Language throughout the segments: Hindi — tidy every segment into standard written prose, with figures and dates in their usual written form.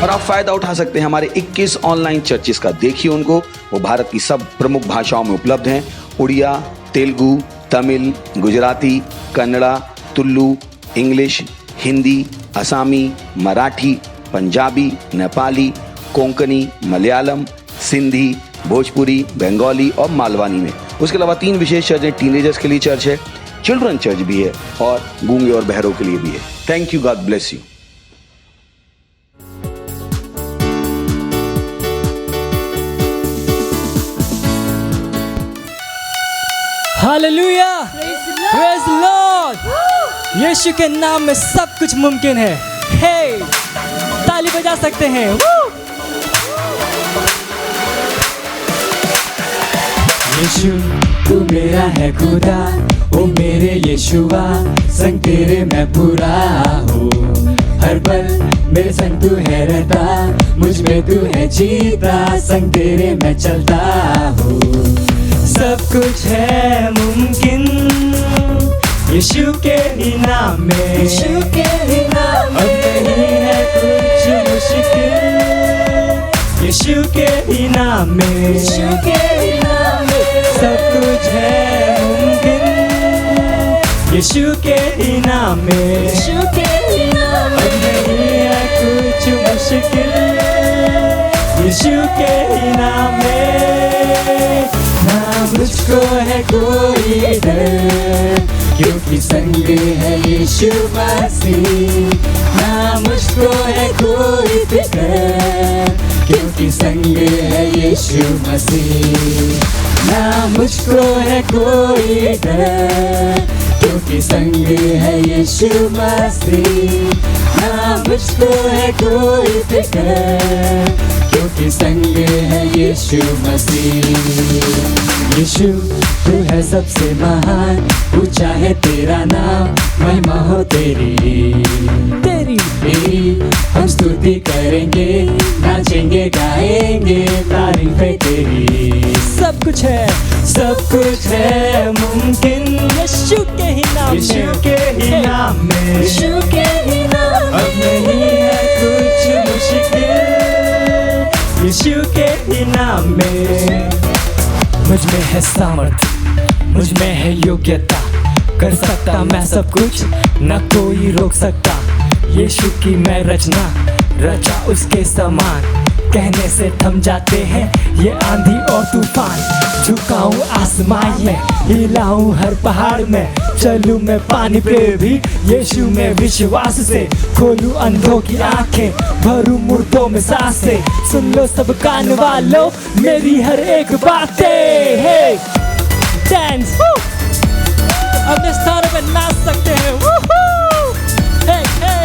और आप फायदा उठा सकते हैं हमारे 21 ऑनलाइन चर्चेस का। देखिए उनको, वो भारत की सब प्रमुख भाषाओं में उपलब्ध हैं। उड़िया, तेलुगु, तमिल, गुजराती, कन्नड़ा, तुलु, इंग्लिश, हिंदी, असमी, मराठी, पंजाबी, नेपाली, कोंकणी, मलयालम, सिंधी, भोजपुरी, बंगाली और मालवानी में। उसके अलावा 3 विशेष चर्च हैं। टीनेजर्स के लिए चर्च है, चिल्ड्रन चर्च भी है और गूंगे और बहरों के लिए भी है। Thank you, God bless you. Hallelujah, praise the Lord. Yeshu के नाम में सब कुछ मुमकिन है। हे, ताली बजा सकते हैं। यीशु तू मेरा है खुदा, ओ मेरे यीशुआ, संग तेरे मैं पूरा हूँ। हर पल मेरे संग तू है रहता, मुझ में तू है जीता, संग तेरे मैं चलता हूँ। सब कुछ है मुमकिन यीशु के ही नाम में, यीशु के ही नाम में। अब नहीं है कुछ मुश्किल यीशु के ही नाम में, यीशु के ही नाम में। सब कुछ है मुमकिन यीशु के ही नाम में, यीशु के ही नाम में। अब नहीं है कुछ मुश्किल यीशु के ही नाम में। ना मुझको है कोई डर, क्योंकि संग है यीशु मसीह। ना मुझको है कोई फिक्र, क्योंकि संग है यीशु मसीह। ना मुझको है कोई डर, क्योंकि संग है यीशु मसीह। ना मुझको है कोई फिक्र, क्योंकि संग है यीशु मसीह। यीशु तू है सबसे महान, ऊंचा है तेरा नाम, महिमा हो तेरी हम स्तुति करेंगे, नाचेंगे गाएंगे, तारीफ है तेरी। सब कुछ है मुमकिन यीशु के ही नाम में, यीशु के ही नाम में, यीशु के ही नाम में। अब नहीं है कुछ मुश्किल यीशु के ही नाम में। मुझ में है सामर्थ, मुझ में है योग्यता, कर सकता मैं सब कुछ, न कोई रोक सकता। यीशु की मैं रचना, रचा उसके समान, कहने से थम जाते हैं ये आंधी और तूफान। झुकाऊं आसमान में, हिलाऊं हर पहाड़ में, चलूं मैं पानी पे भी यीशु में विश्वास से। खोलूं अंधों की आंखें, भरूं मुर्दों में सांसें, सुन लो सब कान वालों मेरी हर एक बातें। हे डांस, अपने स्थानों पे नाच सकते हैं। हे हे,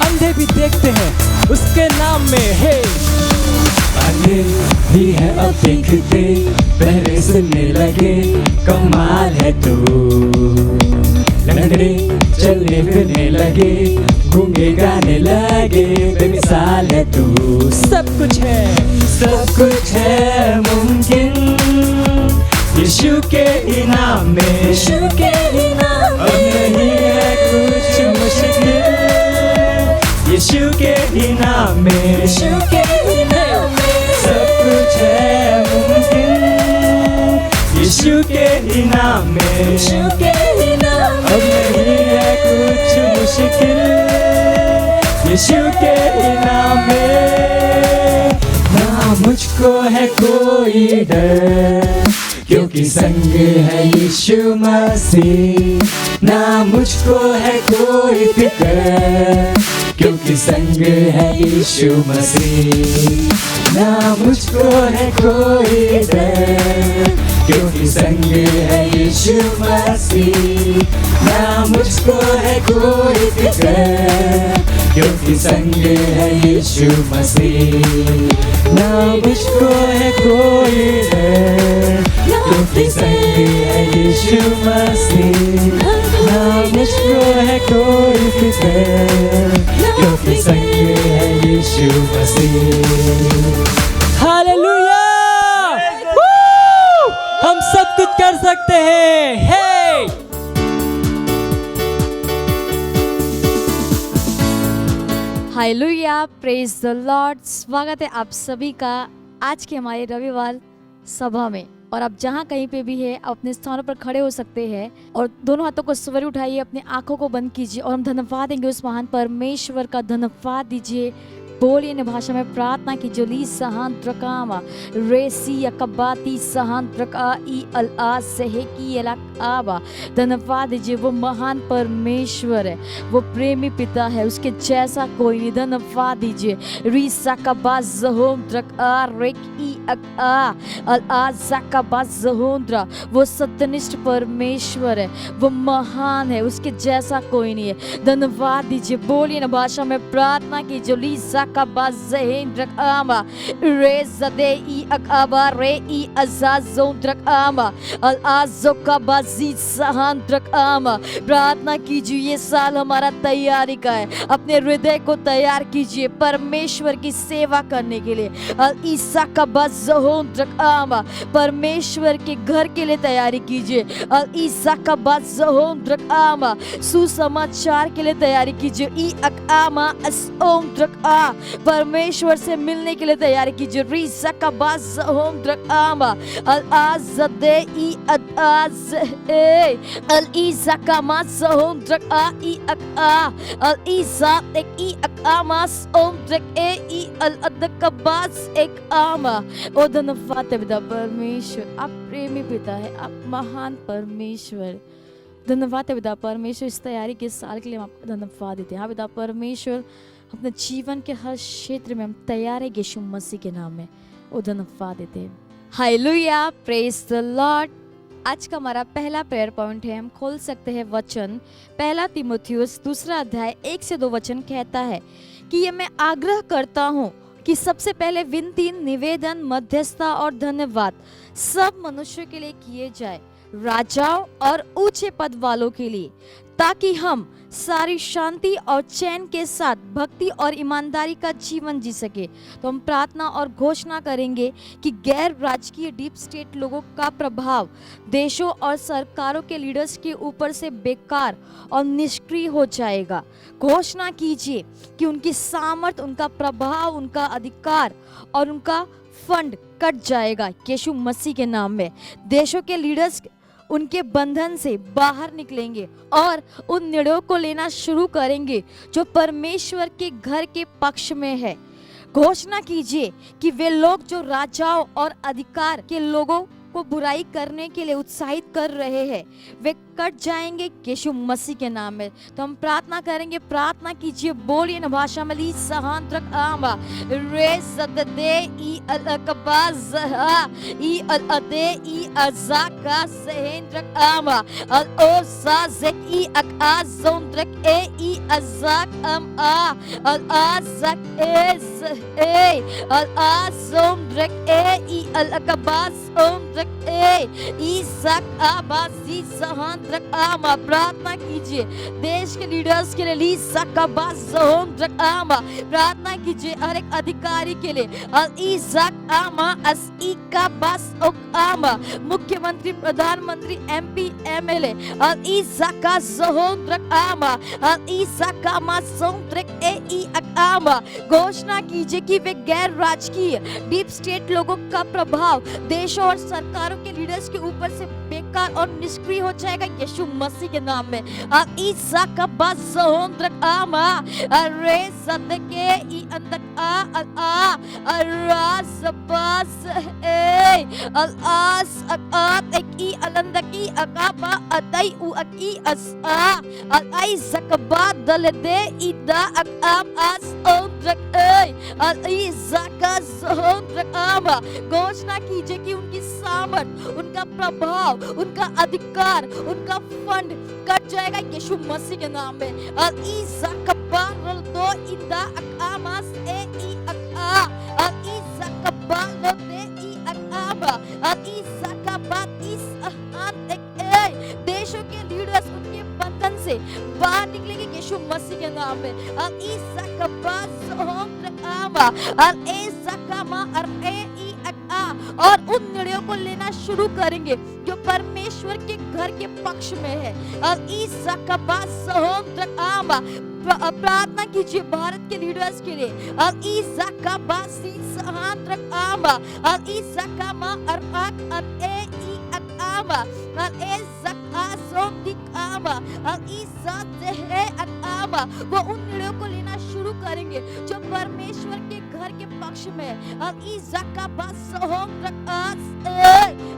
अंधे भी देखते हैं उसके नाम में। हे, अंधे भी है अब देखते, बहरे सुनने लगे, कमाल है तू। लंगड़े चलने फिरने लगे, गूंगे गाने लगे, बेमिसाल है तू। सब कुछ है मुमकिन यीशु के ही नाम में, यीशु के ही नाम में। अब नहीं है कुछ मुश्किल यीशु के ही नाम में, यीशु के ही नाम में। सब कुछ है मुमकिन यीशु के ही नाम में, यीशु के ही नाम में। अब नहीं है कुछ मुश्किल यीशु के ही नाम में। ना मुझको है कोई डर, क्योंकि संग है यीशु मसीह। ना मुझको है कोई फिक्र, क्योंकि संग है यीशु मसीह। ना मुझको है कोई डर, क्योंकि संग है यीशु मसीह। ना मुझको है कोई फिक्र, क्योंकि संग है यीशु मसीह। ना मुझको है कोई डर, क्योंकि संग है यीशु मसीह। ना मुझको है कोई फिक्र, क्योंकि संग है यीशु मसीह। हालेलुया, हम सब कुछ कर सकते हैं। हे, हालेलुया, प्रेज द लॉर्ड। स्वागत है आप सभी का आज के हमारे रविवार सभा में। और आप जहाँ कहीं पे भी है, आप अपने स्थानों पर खड़े हो सकते हैं और दोनों हाथों को सवर उठाइए, अपनी आंखों को बंद कीजिए और हम धन्यवाद देंगे उस महान परमेश्वर का। धन्यवाद दीजिए, बोलिए न भाषा में प्रार्थना की जो ली सहान प्रकामा रेसी अकबाती सहान प्रका ई अल आ सहे की आबा। धन्यवाद दीजिए, वो महान परमेश्वर है, वो प्रेमी पिता है, उसके जैसा कोई नहीं। धन्यवाद दीजिए, रीसा का बाज़होंद्र आ रेक ई आ अल आ ज़का बाज़होंद्र। वो सत्यनिष्ठ परमेश्वर है, वो महान है, उसके जैसा कोई नहीं है। धन्यवाद दीजिए, बोलिए न भाषा में प्रार्थना की जो ली का बाज़हेंद्र आमा रे ज़दे ई अकाबा रे ई अज़ाज़ोंद्र आमा अल आज़ो का बाज़ी सहांद्र आमा। प्रार्थना कीजिए, ये साल हमारा तैयारी का है। अपने हृदय को तैयार कीजिए परमेश्वर की सेवा करने के लिए। अल ईसा का बाज़होंद्र आमा, परमेश्वर के घर के लिए तैयारी कीजिए। अल ईसा का बाज़होंद्र आमा, सुसमाचार के लिए तैयारी कीजिए। ई अकामा असोंद्र आ, परमेश्वर से मिलने के लिए तैयारी कीजिए। रीसा का बाज़होंद्र आमा अल आज़दे ई अज़ ए अल ईसा का माज़होंद्र आ ई अका अल ईसा एक ई अकामास ओंद्र ए ई अल अदकबास एक आमा। ओ धन्यवाद है पिता परमेश्वर, आप प्रेमी पिता है, आप महान परमेश्वर। धन्यवाद है पिता परमेश्वर, इस तैयारी के साल के लिए हम आपको धन्यवाद देते हैं। हाँ पिता परमेश्वर, अपने जीवन के हर क्षेत्र में हम तैयार है यीशु मसीह के नाम में, वो धन्यवाद देते हैं। Hallelujah, praise the Lord. आज का हमारा पहला प्रेयर पॉइंट है, हम खोल सकते हैं वचन 1 तीमुथियुस 2 अध्याय 1 से 2 वचन कहता है कि ये मैं आग्रह करता हूँ कि सबसे पहले विनती, निवेदन, मध्यस्थता और धन्यवाद सब मनुष्यों के लिए किए जाए, राजाओं और ऊंचे पद वालों के लिए, ताकि हम सारी शांति और चैन के साथ भक्ति और ईमानदारी का जीवन जी सके। तो हम प्रार्थना और घोषणा करेंगे कि गैर राजकीय डीप स्टेट लोगों का प्रभाव देशों और सरकारों के लीडर्स के ऊपर से बेकार और निष्क्रिय हो जाएगा। घोषणा कीजिए कि उनकी सामर्थ, उनका प्रभाव, उनका अधिकार और उनका फंड कट जाएगा यीशु मसीह के नाम में। देशों के लीडर्स उनके बंधन से बाहर निकलेंगे और उन निर्णयों को लेना शुरू करेंगे जो परमेश्वर के घर के पक्ष में है। घोषणा कीजिए कि वे लोग जो राजाओं और अधिकार के लोगों को बुराई करने के लिए उत्साहित कर रहे हैं, वे कट जाएंगे यीशु मसीह के नाम में। तो हम प्रार्थना करेंगे, प्रार्थना कीजिए, बोलिए न भाषा में ली सहांद्र आमा रे सददे ई अलकबाज ई अलअदे ई अज़ाका सहेंद्र आमा अल ओ साज़क ई अकाज़ोंद्र ए ई अज़ाक अम आ अल आज़क ए अल आज़ोंद्र ए ई अलकबाज ओंद्र ए ईसाक आबासी सहांद्र आमा। प्रार्थना कीजिए देश के लीडर्स के लिए, लीसाक आबाज़ोंद्र आमा। प्रार्थना कीजिए हर एक अधिकारी के लिए, अल ईसाक आमा अस इका बास ओक आमा। मुख्यमंत्री, प्रधानमंत्री, एमपी, एमएलए, अल ईसाक आज़ोंद्र आमा अल ईसाक आमाज़ोंद्र ए ई आमा। घोषणा कीजिए कि वे गैर राजकीय डीप स्टेट लोगों का प्रभाव देशों और सरकारों के लीडर्स के ऊपर से बेकार और निष्क्रिय हो जाएगा यीशु मसीह के नाम में। ईसा का बाज़होंद्र आमा अरे सदके ई अंदक आ रास बास ए अल आस अकात एक ई अलंदकी अकाबा अतई उ अकी अस अल आई सकबा दलदे इदा अकाम आस ओंद्र ए अल ईसा का ज़होंद्र आमा। घोषणा कीजिए कि उनकी सामर्थ, उनका प्रभाव, उनका अधिकार, उनका फंड कट जाएगा यीशु मसीह के नाम में। अल ईसा कबाल दो इंदा अकामास ए ई अका अल ईसा कबाल दे ई अकाबा अल ईसा कबाल इस अहान एक देशों के लीडर्स उनके बंधन से बाहर निकलेंगे यीशु मसीह के नाम में। अल ईसा कबाल ज़होंद्र आमा अल ईसा कमा अर ए ई अका। और उन निर्णयों को लेना शुरू करेंगे जो परमेश्वर के घर के पक्ष में है। और ईसा का प्रार्थना कीजिए भारत के लीडर्स के लिए। और ईसा का बासी सहांद्रक आमा और ईसा का मा अरआक और ए ई अकामा और ए जका सोंदिक आमा और ईसा देहे अकामा। वो उन निर्णयों को लेना शुरू करेंगे जो परमेश्वर के घर के पक्ष में है। और ईसा का बासोंद्रक आस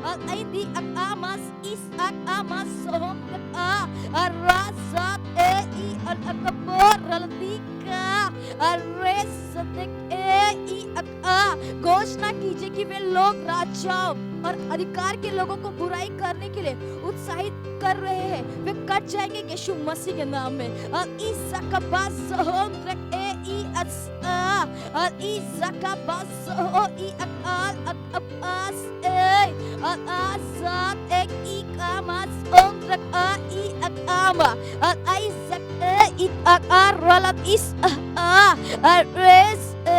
और ऐदी अकामास इस अकामास सोंद्रक आ और रासात ए ई अकबर रलदीका और रेसदक ए ई अका। घोषणा कीजिए कि वे लोग राजाओं और अधिकार के लोगों को बुराई करने के लिए उत्साहित कर रहे हैं, वे कट जाएंगे यीशु मसीह के नाम में। और ईसा का बासोंद्रक ए ई असा और ईसा का बासो ई अकाल अकास ए और आसात एक ई कामास ओंद्रक आ ई अकामा और आइजक ए ई अकार रलत इस आ और रेस ए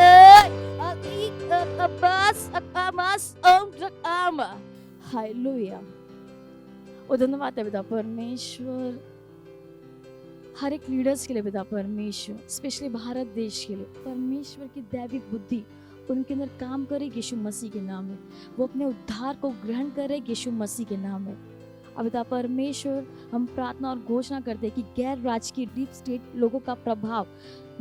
और ई अकाबास अकामास ओंद्रक आमा। हालेलुया। और धन्यवाद है पिता परमेश्वर हर एक लीडर्स के लिए। पिता परमेश्वर स्पेशली भारत देश के लिए परमेश्वर की दैविक बुद्धि उनके अंदर काम करे यीशु मसीह के नाम में। वो अपने उद्धार को ग्रहण करे यीशु मसीह के नाम में। अब पिता परमेश्वर हम प्रार्थना और घोषणा करते हैं कि गैर राजकीय डीप स्टेट लोगों का प्रभाव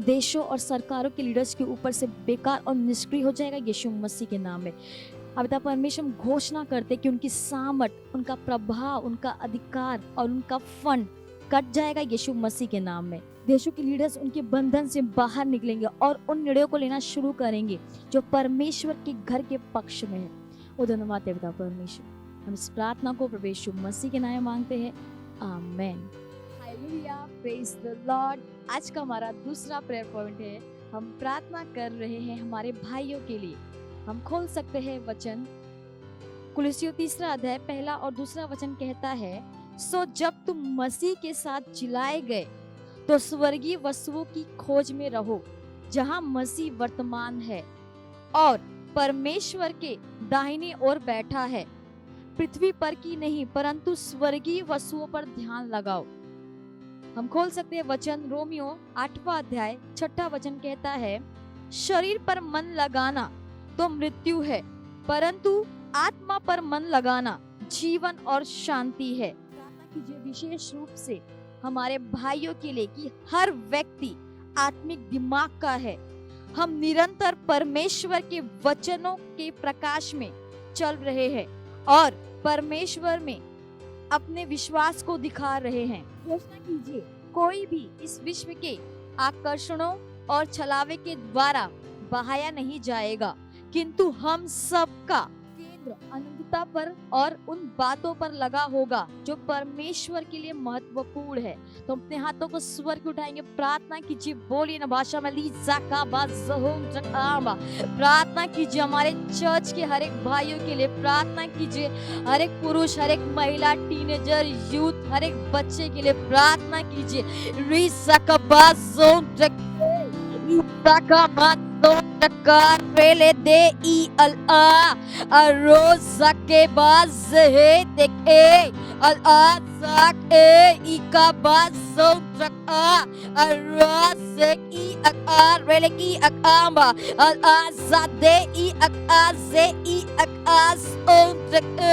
देशों और सरकारों के लीडर्स के ऊपर से बेकार और निष्क्रिय हो जाएगा यीशु मसीह के नाम में। अब पिता परमेश्वर हम घोषणा करते हैं कि उनकी सामर्थ, उनका प्रभाव, उनका अधिकार और उनका फंड कट जाएगा यीशु मसीह के नाम में। देशों के लीडर्स उनके बंधन से बाहर निकलेंगे और उन निर्णयों को लेना शुरू करेंगे जो परमेश्वर के घर के पक्ष में है। वो धन्यवाद है पिता परमेश्वर। हम इस प्रार्थना को प्रभु यीशु मसीह के नाम में मांगते हैं, amen. Hallelujah, praise the Lord. आज का हमारा दूसरा प्रेयर पॉइंट है। हम प्रार्थना कर रहे हैं हमारे भाइयों के लिए। हम खोल सकते हैं वचन कुलुस्सियों 3 अध्याय 1 और 2 वचन कहता है, सो जब तुम मसीह के साथ जिलाए गए तो स्वर्गीय वस्तुओं की खोज में रहो जहां मसीह वर्तमान है और परमेश्वर के दाहिने ओर बैठा है। पृथ्वी पर की नहीं परंतु स्वर्गीय वस्तुओं पर ध्यान लगाओ। हम खोल सकते हैं वचन रोमियो 8वां अध्याय 6 वचन कहता है, शरीर पर मन लगाना तो मृत्यु है परंतु आत्मा पर मन लगाना जीवन और शांति है। प्रार्थना कीजिए विशेष रूप से हमारे भाइयों के लिए कि हर व्यक्ति आत्मिक दिमाग का है। हम निरंतर परमेश्वर के वचनों के प्रकाश में चल रहे हैं और परमेश्वर में अपने विश्वास को दिखा रहे हैं। घोषणा कीजिए, कोई भी इस विश्व के आकर्षणों और छलावे के द्वारा बहाया नहीं जाएगा, किंतु हम सबका केंद्र अनंतता पर और उन बातों पर लगा होगा जो परमेश्वर के लिए महत्वपूर्ण है। तो अपने हाथों को स्वर के उठाएंगे, प्रार्थना कीजिए, बोलिए ना भाषा में। प्रार्थना कीजिए हमारे चर्च के हर एक भाइयों के लिए। प्रार्थना कीजिए हर एक पुरुष, हर एक महिला, टीनेजर, यूथ, हर एक बच्चे के लिए प्रार्थना कीजिए। दे ई अल आ रोज़ के बाज है देखे अल आ साक ए ई का बाज सोंट्रक आ रोज़ की अकार रेले की अकामा अल आ ज़ादे ई अकार से ई अकार सोंट्रक ए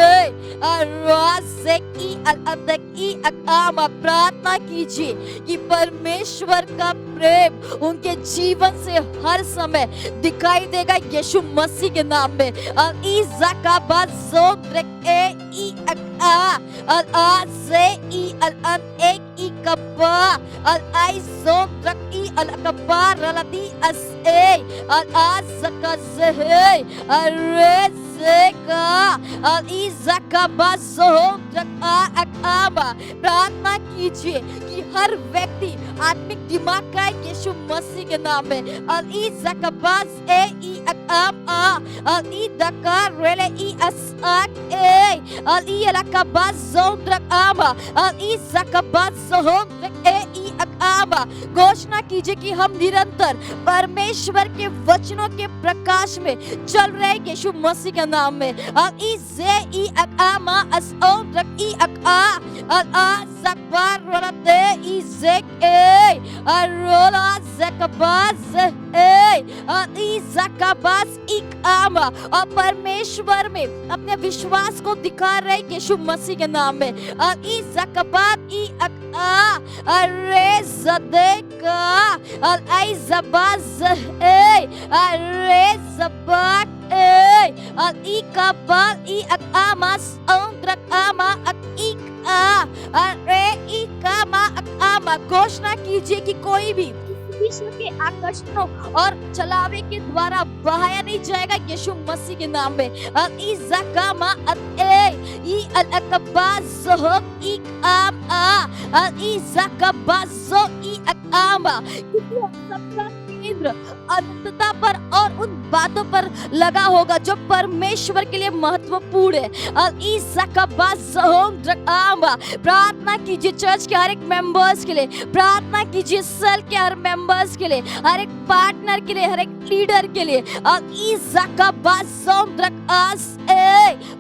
रोज़ की अल अदक ई अकामा। प्रार्थना कीजिए कि परमेश्वर का प्रेम उनके जीवन से हर समय दिखाई देगा यीशु मसीह के नाम में। और ईसा का बाज़ोंट्रक ए ई अका और आ से ई अल अन एक ई कब्बा और आई ज़ोंट्रक ई अल कब्बा रलती अस ए और आ ज़का ज़हे और रे और ईसा का बाज़ोंट्रक आ अकाबा। प्रार्थना कीजिए कि हर व्यक्ति आत्मिक दिमाग का यीशु मसीह के नाम में। और ईसा का बाज़ ए ई अकाब आ और ई दकार रेले ई अस्आक ए और ई अला का बाज़ोंट्रक आमा और ईसा का बाज़ोंट्रक ए ई अकामा। घोषणा कीजिए कि हम निरंतर परमेश्वर के वचनों के प्रकाश में चल रहे यीशु मसीह के नाम में। इसे ई अकामा असओ रक ई अका आ सकबार रोलते इसे ए रोला ज़कबाज ए ज़कबाज इकामा। और परमेश्वर में अपने विश्वास को दिखा रहे यीशु मसीह के नाम में। ई ज़कबात ई अका अरे ज़देका आई ज़बाज ए अरे ज़बाक ई कबाल ई अकामा सौंद्रक आमा अकीक अरे ई कामा अकामा। घोषणा कीजिए कि कोई भी विश्व के आकर्षणों और चलावे के द्वारा बहाया नहीं जाएगा यीशु मसीह के नाम में। ई ज़कामा ई अलकबाज़ो ई आमा ई ज़कबाज़ो ई अकामा। क्योंकि हम सबका केंद्र अनंतता पर और उन बातों पर लगा होगा जो परमेश्वर के लिए महत्वपूर्ण है। ई ज़कबाज़ो ज़कामा। प्रार्थना कीजिए चर्च के हर एक मेंबर्स के लिए, प्रार्थना कीजिए सेल के हर मेंबर्स के लिए, हर एक पार्टनर के लिए, हर एक लीडर के लिए। ई ज़कबाज़ो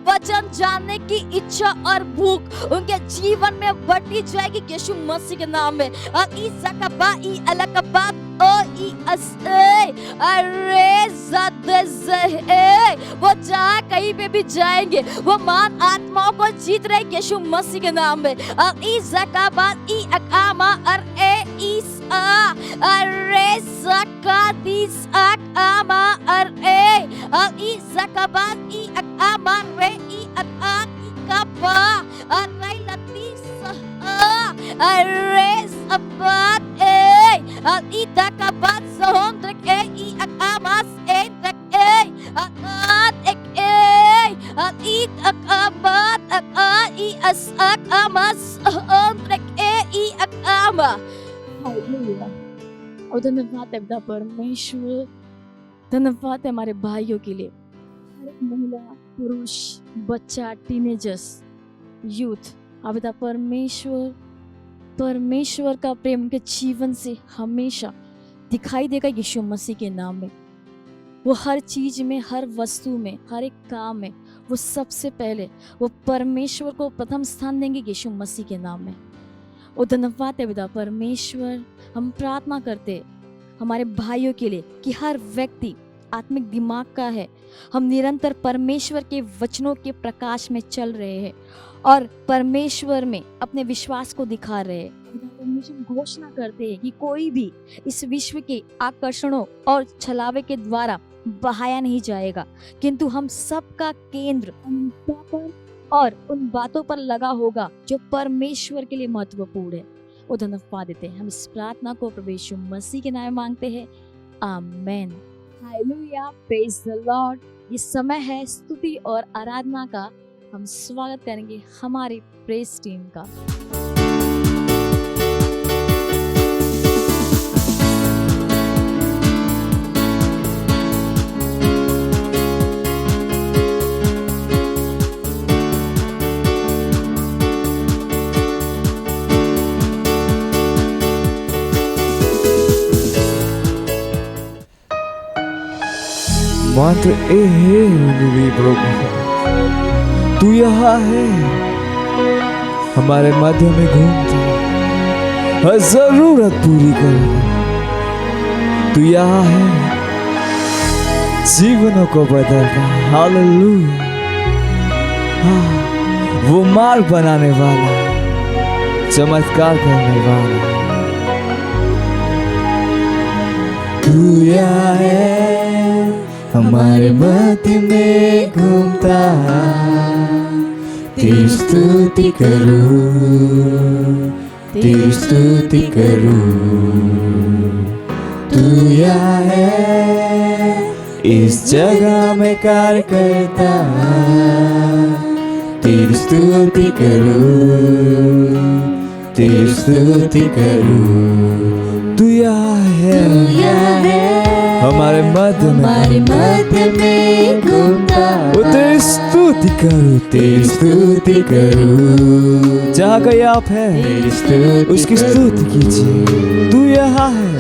वचन जानने की इच्छा और भूख उनके जीवन में बढ़ती जाएगी यीशु मसीह के नाम में। ई ज़कबा ई अलकबा ओ ई असे अरे ज़दज़े। वो जहाँ कहीं पे भी जाएंगे वो मान आत्माओं को जीत रहे यीशु मसीह के नाम में। ई ज़कबा ई अकामा अर ए ईसा अरे ज़कादिस अकामा अर ए ई ज़कबा ई अकामा रे ई अका ई कबा अरे लतीस अरे ज़बात ए ई दकबात ज़होंद्रक ए ई अकामास ए दक ए अकात एक ए ई अकाबात अका ई असअकामास ज़होंद्रक ए ई अकामा। हालेलुया। और धन्यवाद है पिता परमेश्वर, धन्यवाद है हमारे भाइयों के लिए, हर एक महिला, पुरुष, बच्चा, टीनेजर्स, यूथ। अब पिता परमेश्वर, परमेश्वर का प्रेम उनके जीवन से हमेशा दिखाई देगा यीशु मसीह के नाम में। वो हर चीज में, हर वस्तु में, हर एक काम में वो सबसे पहले वो परमेश्वर को प्रथम स्थान देंगे यीशु मसीह के नाम में। और धन्यवाद है पिता परमेश्वर। हम प्रार्थना करते हमारे भाइयों के लिए कि हर व्यक्ति आत्मिक दिमाग का है, हम निरंतर परमेश्वर के वचनों के प्रकाश में चल रहे हैं और परमेश्वर में अपने विश्वास को दिखा रहे हैं। परमेश्वर घोषणा करते हैं कि कोई भी इस विश्व के आकर्षणों और छलावे के द्वारा बहाया नहीं जाएगा, किंतु हम सबका केंद्र अनंतता पर और उन बातों पर लगा होगा जो परमेश्वर के लिए महत्वपूर्ण है। वो धन्यवाद देते हैं। हम इस प्रार्थना को प्रभु यीशु मसीह के नाम में मांगते हैं, amen. Hallelujah, praise the Lord. ये समय है स्तुति और आराधना का। हम स्वागत करेंगे हमारी प्रेज टीम का। मात्र प्रभु तू यहाँ है, हमारे मध्य में घूमता, हर जरूरत पूरी कर। तू यहाँ है, जीवनों को बदलता। हालेलुया। हाँ, वो मार्ग बनाने वाला, चमत्कार करने वाला। तू यहाँ है, हमारे मध्य में घूमता, तेरी स्तुति करूं, तेरी स्तुति करूं। तू यहाँ है, इस जगह में कार्य करता, तेरी स्तुति करूं, तेरी स्तुति करूं। तू यहाँ है, हमारे मध्य में घूमता वो तेरी स्तुति करूं, तेरी स्तुति करूं। जहाँ कहीं आप है उसकी स्तुति कीजिए। तू यहाँ है,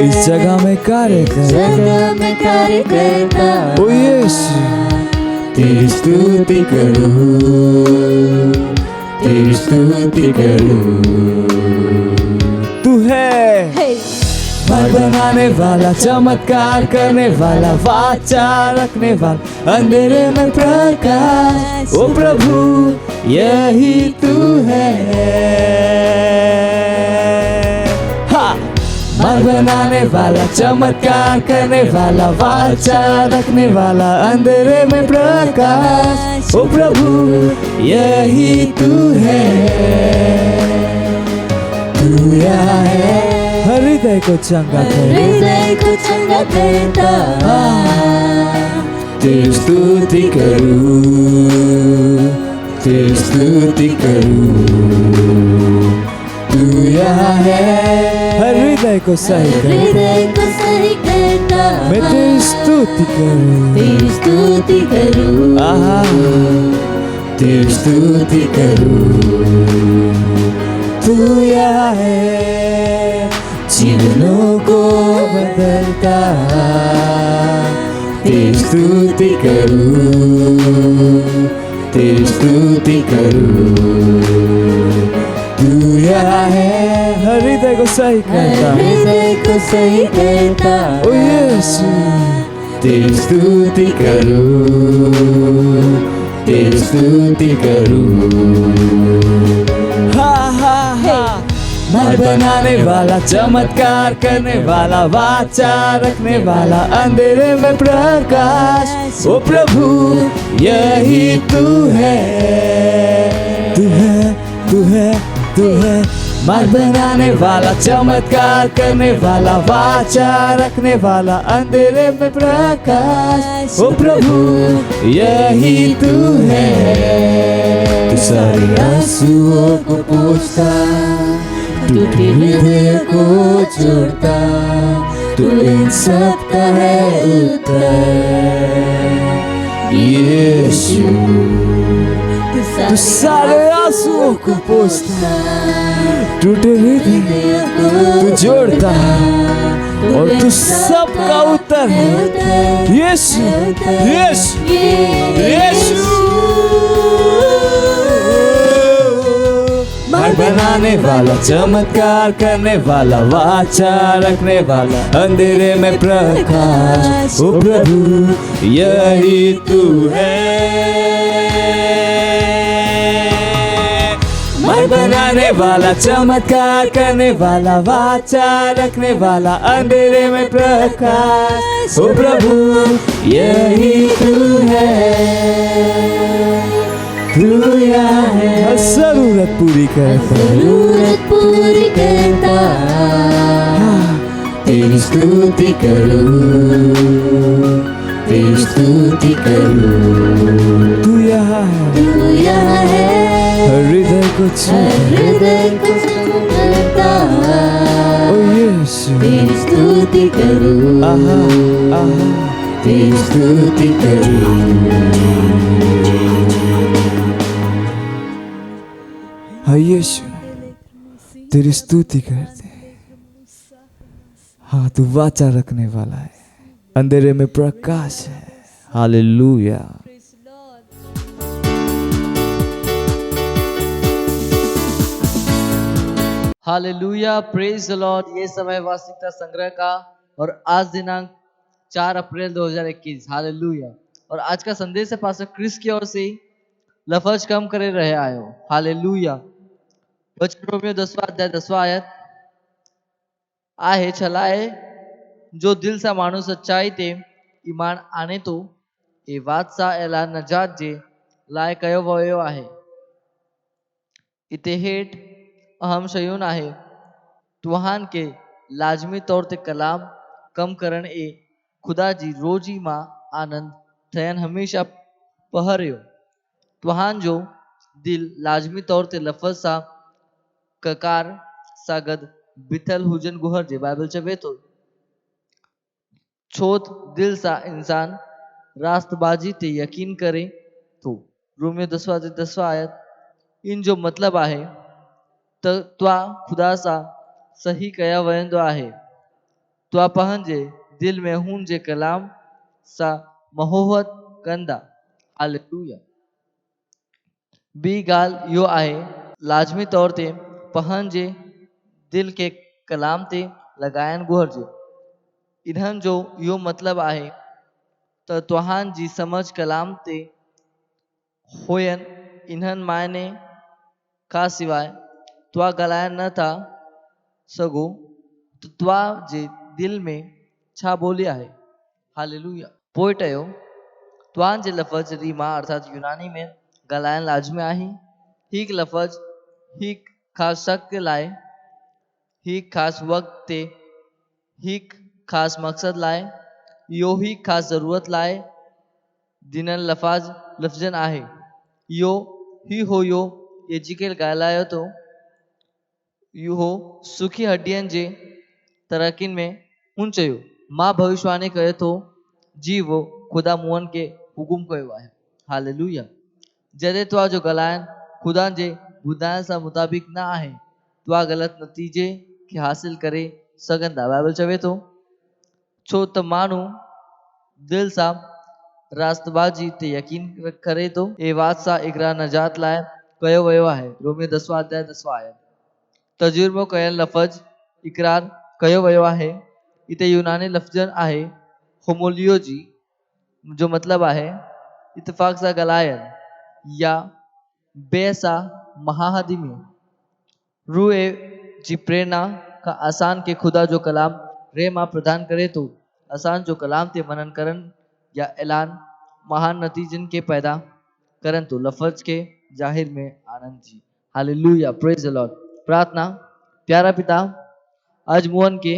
इस जगह में कार्य करता ओ यीशु। तेरी स्तुति करूं, तेरी स्तुति करूं। तू है मन बनाने वाला, चमत्कार करने वाला, वाचा रखने वाला, अंधेरे में प्रकाश। ओ प्रभु यही तू है। हाँ, मन बनाने वाला, चमत्कार करने वाला, वाचा रखने वाला, अंधेरे में प्रकाश। ओ प्रभु यही तू है। तू यहाँ है, हृदय को चंगा करता। तेरी स्तुति करूं, तेरी स्तुति करूं। तू यहाँ है, हृदय को सही करता। मैं तेरी स्तुति करूं, आहा, तेरी स्तुति करूं। तू यहाँ है, जीवनों को बदलता। तेरी स्तुति करूं, तेरी स्तुति करूं। तू यहाँ है, हृदय को सही करता। ओ यीशु, तेरी स्तुति करूं, तेरी स्तुति करूं। हा हा हा, मन बनाने वाला, चमत्कार करने वाला, वाचा रखने वाला, अंधेरे में प्रकाश। ओ प्रभु यही तू है। तू है, तू है, तू है। मन बनाने वाला, चमत्कार करने वाला, वाचा रखने वाला, अंधेरे में प्रकाश। ओ प्रभु यही तू है। तू सारे आंसुओं को पोंछता, टूटे हृदय को जोड़ता। तू इन सब का है उत्तर यीशु। तू सारे आंसुओं को पोंछता, टूटे हृदय को जोड़ता, और तू सब का उत्तर है यीशु, यीशु, यीशु। मन बनाने वाला, चमत्कार करने वाला, वाचा रखने वाला, अंधेरे में प्रकाश। ओ प्रभु यही तू है। मन बनाने वाला, चमत्कार करने वाला, वाचा रखने वाला, अंधेरे में प्रकाश। ओ प्रभु यही तू है। तू यहाँ है, हर जरूरत पूरी करता। तेरी स्तुति करूं, तेरी स्तुति करूं। तू यहाँ है, हृदय को छूता। ओ यीशु, तेरी स्तुति करूं, आहा, आहा, तेरी स्तुति करूं। हाँ यीशु, तेरी स्तुति करते। हाँ, तू वाचा रखने वाला है, अंधेरे में प्रकाश है। Hallelujah. Hallelujah, praise the Lord. ये समय वास्तविकता संग्रह का और आज दिनांक 4 अप्रैल 2021। हालेलुया। और आज का संदेश है पास्टर क्रिस की ओर से, लफज कम करे रहे आयो। हालेलुया। वचन रोमियो 10वां अध्याय 10वां आयत। आहे छलाए जो दिल सा माणूस सच्चाई ते ईमान आने तो ए વાત सा ऐलान नजात जे लाय कयो वयो आहे। इते हेठ अहम शयून आहे। तुहान के लाजमी तौर ते कलाम कम करण ए खुदा जी रोजी मां आनंद थयन हमेशा पहरियो। तुहान जो दिल लाजमी तौर ते लफ़ज़ सा ककार सागद बिथल हुजन गुहर जे बाइबल चवे तो। छोट दिल सा इंसान रास्तबाजी ते यकीन करे तो रोमियो 10 आयत इन जो मतलब आहे तर त्वा खुदा सा सही कया वेंदो आहे त्वा पंहिंजे दिल में हुन जे कलाम सा मोहब्बत कंदा हालेलुया ॿी ॻाल्हि इहो आहे लाज़मी तौर ते पंहिंजे दिल खे कलाम ते लॻाइणु घुरिजे इन्हनि जो इहो मतिलबु आहे त तव्हांजी समझ कलाम ते हुयनि इन्हनि मायने खां सवाइ तव्हां ॻाल्हाए नथा सघो त तव्हांजे दिल में छा ॿोली आहे हालेलुया पोइ टयो तव्हांजे लफ़्ज़ रीमा अर्थात यूनानी में ॻाल्हाइण लाज़मी आहे हिकु लफ़्ज़ हिकु ख़ासि शख़्स लाइ हिकु ख़ासि वक़्त ते हिकु ख़ासि मक़सद लाइ इहो हिकु ख़ासि ज़रूरत लाइ ॾिनल लफ़्ज़नि आहे इहो जेके ॻाल्हायो थो इहो सुखी हड्डियुनि जे तरक़ीन में हुन चयो मां भविष्यवाणी कयो थो जी वो ख़ुदा मुअनि खे हुकुम कयो आहे हालेलुया जॾहिं तव्हांजो ॻाल्हाइण ख़ुदा जे ॿुधाइण सां मुताबिक़ न आहे तव्हां ग़लति नतीजे खे हासिल करे सघंदा बाइबल चवे थो छो त माण्हू दिल सां रास्तबाजी ते यकीन करे थो ए वात सां इकरार नजात लाइ कयो वियो आहे रोमियो 10 आयत तजुर्बो कयल लफ़्ज़ इकरार कयो वियो आहे हिते यूनानी लफ़्ज़ आहे होमोलियोजी जो मतिलबु आहे इतफ़ाक़ सां ॻाल्हाइण या ॿिए सां महाहदी में रूह जी प्रेरणा खां असां खे ख़ुदा जो कलाम रहमा प्रदान करे थो असांजो कलाम ते मनन करण या ऐलान महान नतीजनि खे पैदा करनि थो लफ़्ज़ खे ज़ाहिर में आणनि जी हालेलुया प्रेज़ द लॉर्ड प्रार्थना प्यारा पिता अॼु मूंनि खे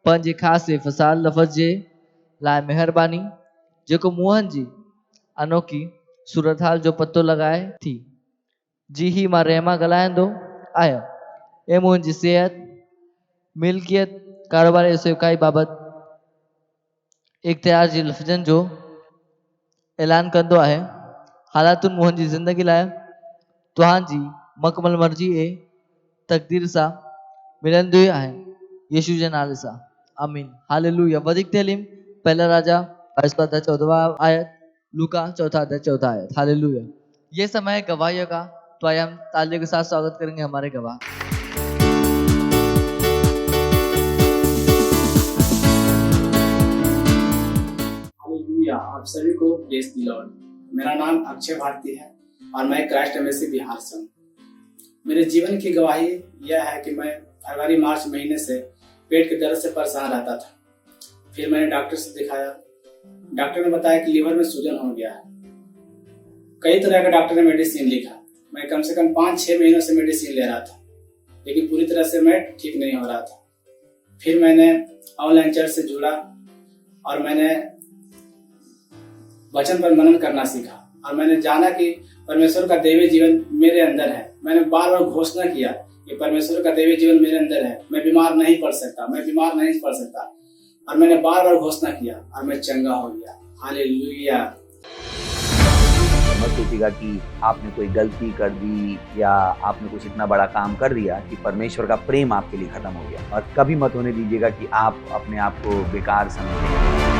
पंहिंजे ख़ासि फ़साल लफ़्ज़ जे लाइ महिरबानी जेको मूंहनि जी अनोखी सूरत हाल जो पतो लॻाए थी जी ही मां रहमा ॻाल्हाईंदो आहियां ऐं मुंहिंजी सिहत मिल्कियत कारोबार ऐं सेवकाई बाबति इख़्तियार जे लफ़्ज़नि जो ऐलान कंदो आहे हालातुनि मुंहिंजी ज़िंदगी लाइ तव्हांजी मुकमल मर्ज़ी ऐं तक़दीर सां मिलंदियूं आहिनि यीशू जे नाले सां आमीन हालेलुया वधीक तइलीम पहला राजा 14 आयत लूका 4 आयत हालेलुया ये समय गवाहियों का तो आइए हम तालियों के साथ स्वागत करेंगे हमारे गवाह हालेलुया आप सभी को प्रेज़ द लॉर्ड मेरा नाम अक्षय भारती है और मैं क्राइस्ट एम्बेसी बिहार से हूँ मेरे जीवन की गवाही यह है कि मैं फरवरी मार्च महीने से पेट के दर्द से परेशान रहता था फिर मैंने डॉक्टर से दिखाया डॉक्टर ने बताया कि लीवर में सूजन हो गया है कई तरह का डॉक्टर ने मेडिसिन लिखा मैं कम से कम 5-6 महीनों से मेडिसिन ले रहा था लेकिन पूरी तरह से मैं ठीक नहीं हो रहा था फिर मैंने ऑनलाइन चर्च से जुड़ा और मैंने वचन पर मनन करना सीखा और मैंने जाना कि परमेश्वर का दैवीय जीवन मेरे अंदर है मैंने बार बार घोषणा किया कि परमेश्वर का दैवीय जीवन मेरे अंदर है मैं बीमार नहीं पड़ सकता और मैंने बार बार घोषणा किया और मैं चंगा हो गया हालेलुया मत सोचिएगा कि आपने कोई गलती कर दी या आपने कुछ इतना बड़ा काम कर दिया कि परमेश्वर का प्रेम आपके लिए खत्म हो गया और कभी मत होने दीजिएगा कि आप अपने आप को बेकार समझें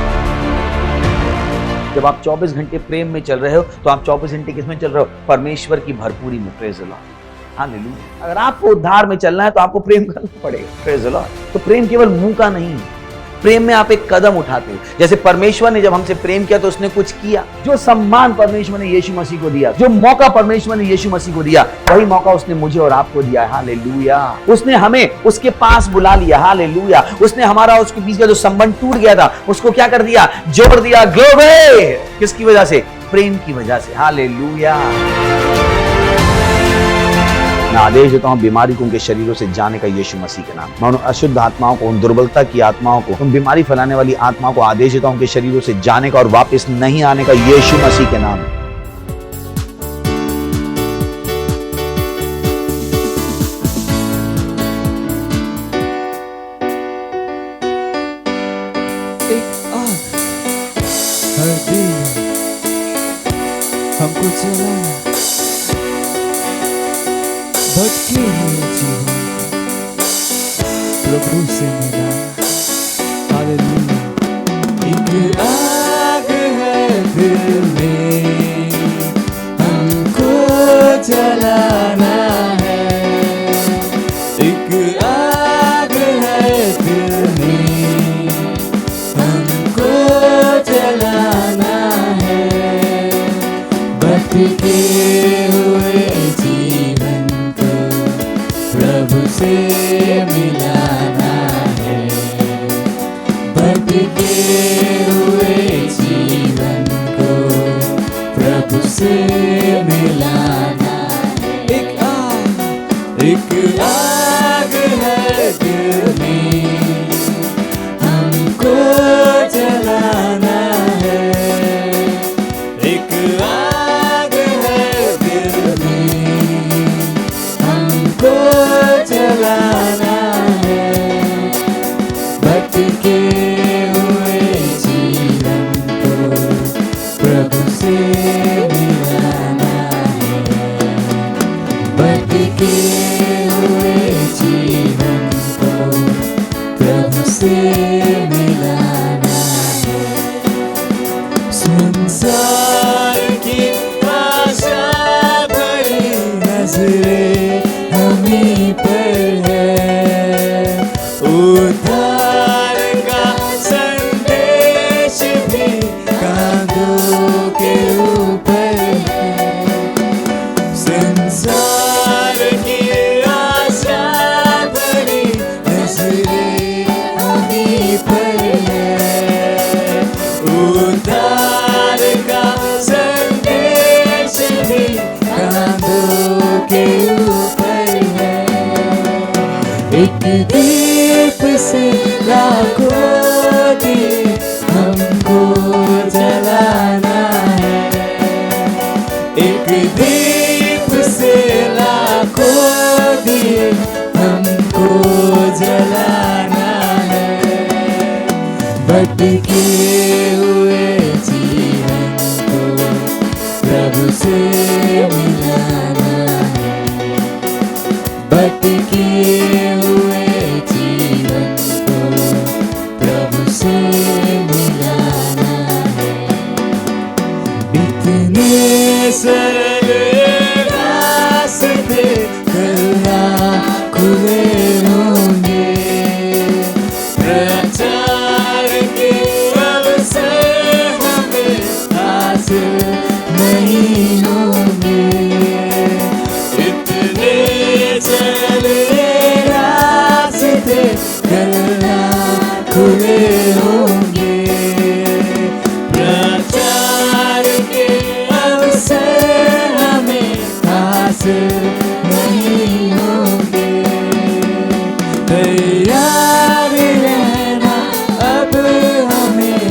जब आप 24 घंटे प्रेम में चल रहे हो तो आप 24 घंटे किसमें चल रहे हो परमेश्वर की भरपूरी में प्रेज़ द लॉर्ड हालेलुया अगर आपको उद्धार में चलना है तो आपको प्रेम करना पड़ेगा प्रेज़ द लॉर्ड तो प्रेम केवल मुंह का नहीं है प्रेम में आप एक कदम उठाते हो जैसे परमेश्वर ने जब हमसे प्रेम किया तो उसने कुछ किया जो सम्मान परमेश्वर ने यीशु मसीह को दिया जो मौका परमेश्वर ने यीशु मसीह को दिया वही मौका उसने मुझे और आपको दिया हालेलुया उसने हमें उसके पास बुला लिया हालेलुया उसने हमारा उसके बीच का जो संबंध टूट गया था उसको क्या कर दिया जोड़ दिया ग्लोरी किसकी वजह से प्रेम की वजह से हालेलुया मैं आदेश देता हूं बीमारी को उनके शरीरों से जाने का यीशु मसीह के नाम मैं उन अशुद्ध आत्माओं को उन दुर्बलता की आत्माओं को उन बीमारी फैलाने वाली आत्माओं को आदेश देता हूं उनके शरीरों से जाने का और वापस नहीं आने का यीशु मसीह के नाम भटके हुए जीवन प्रभु से मिला। हालेलुया। एक आग है दिल में, हमको जलाना है। एक आग है दिल में, हमको जलाना है। भटके हुए जीवन को प्रभु से मिलाना है। भटके हुए जीवन को प्रभु से मिलाना है। एक आग है दिल में, हमको जलाना है। एक आग है दिल में, हमको जलाना है। भटके हुए जीवन को प्रभु से मिलाना है। भटके हुए जीवन को प्रभु से मिलाना है। संसार की आशा भरी नजरें हमी पर है। उद्धार का संदेश भी कांधों के ऊपर है। संसार की आशा भरी नजरें हमी पर है। उद्धार का संदेश भी कांधों के ऊपर है। एक दीप से लाखों दीप हमको जलाना है। एक दीप से लाखों दीप हमको जलाना है। भटके हुए जीवन को प्रभु से मिलाना है। भटके हुए जीवन को प्रभु से मिलाना है। इतने सरल रास्ते कल्ला खुले होंगे। प्रचार के अवसर हमें हासिल नहीं होंगे। इतने सरल रास्ते कल्ला खुले होंगे। प्रचार के अवसर हमें हासिल नहीं होंगे। तैयार रहना अब हमें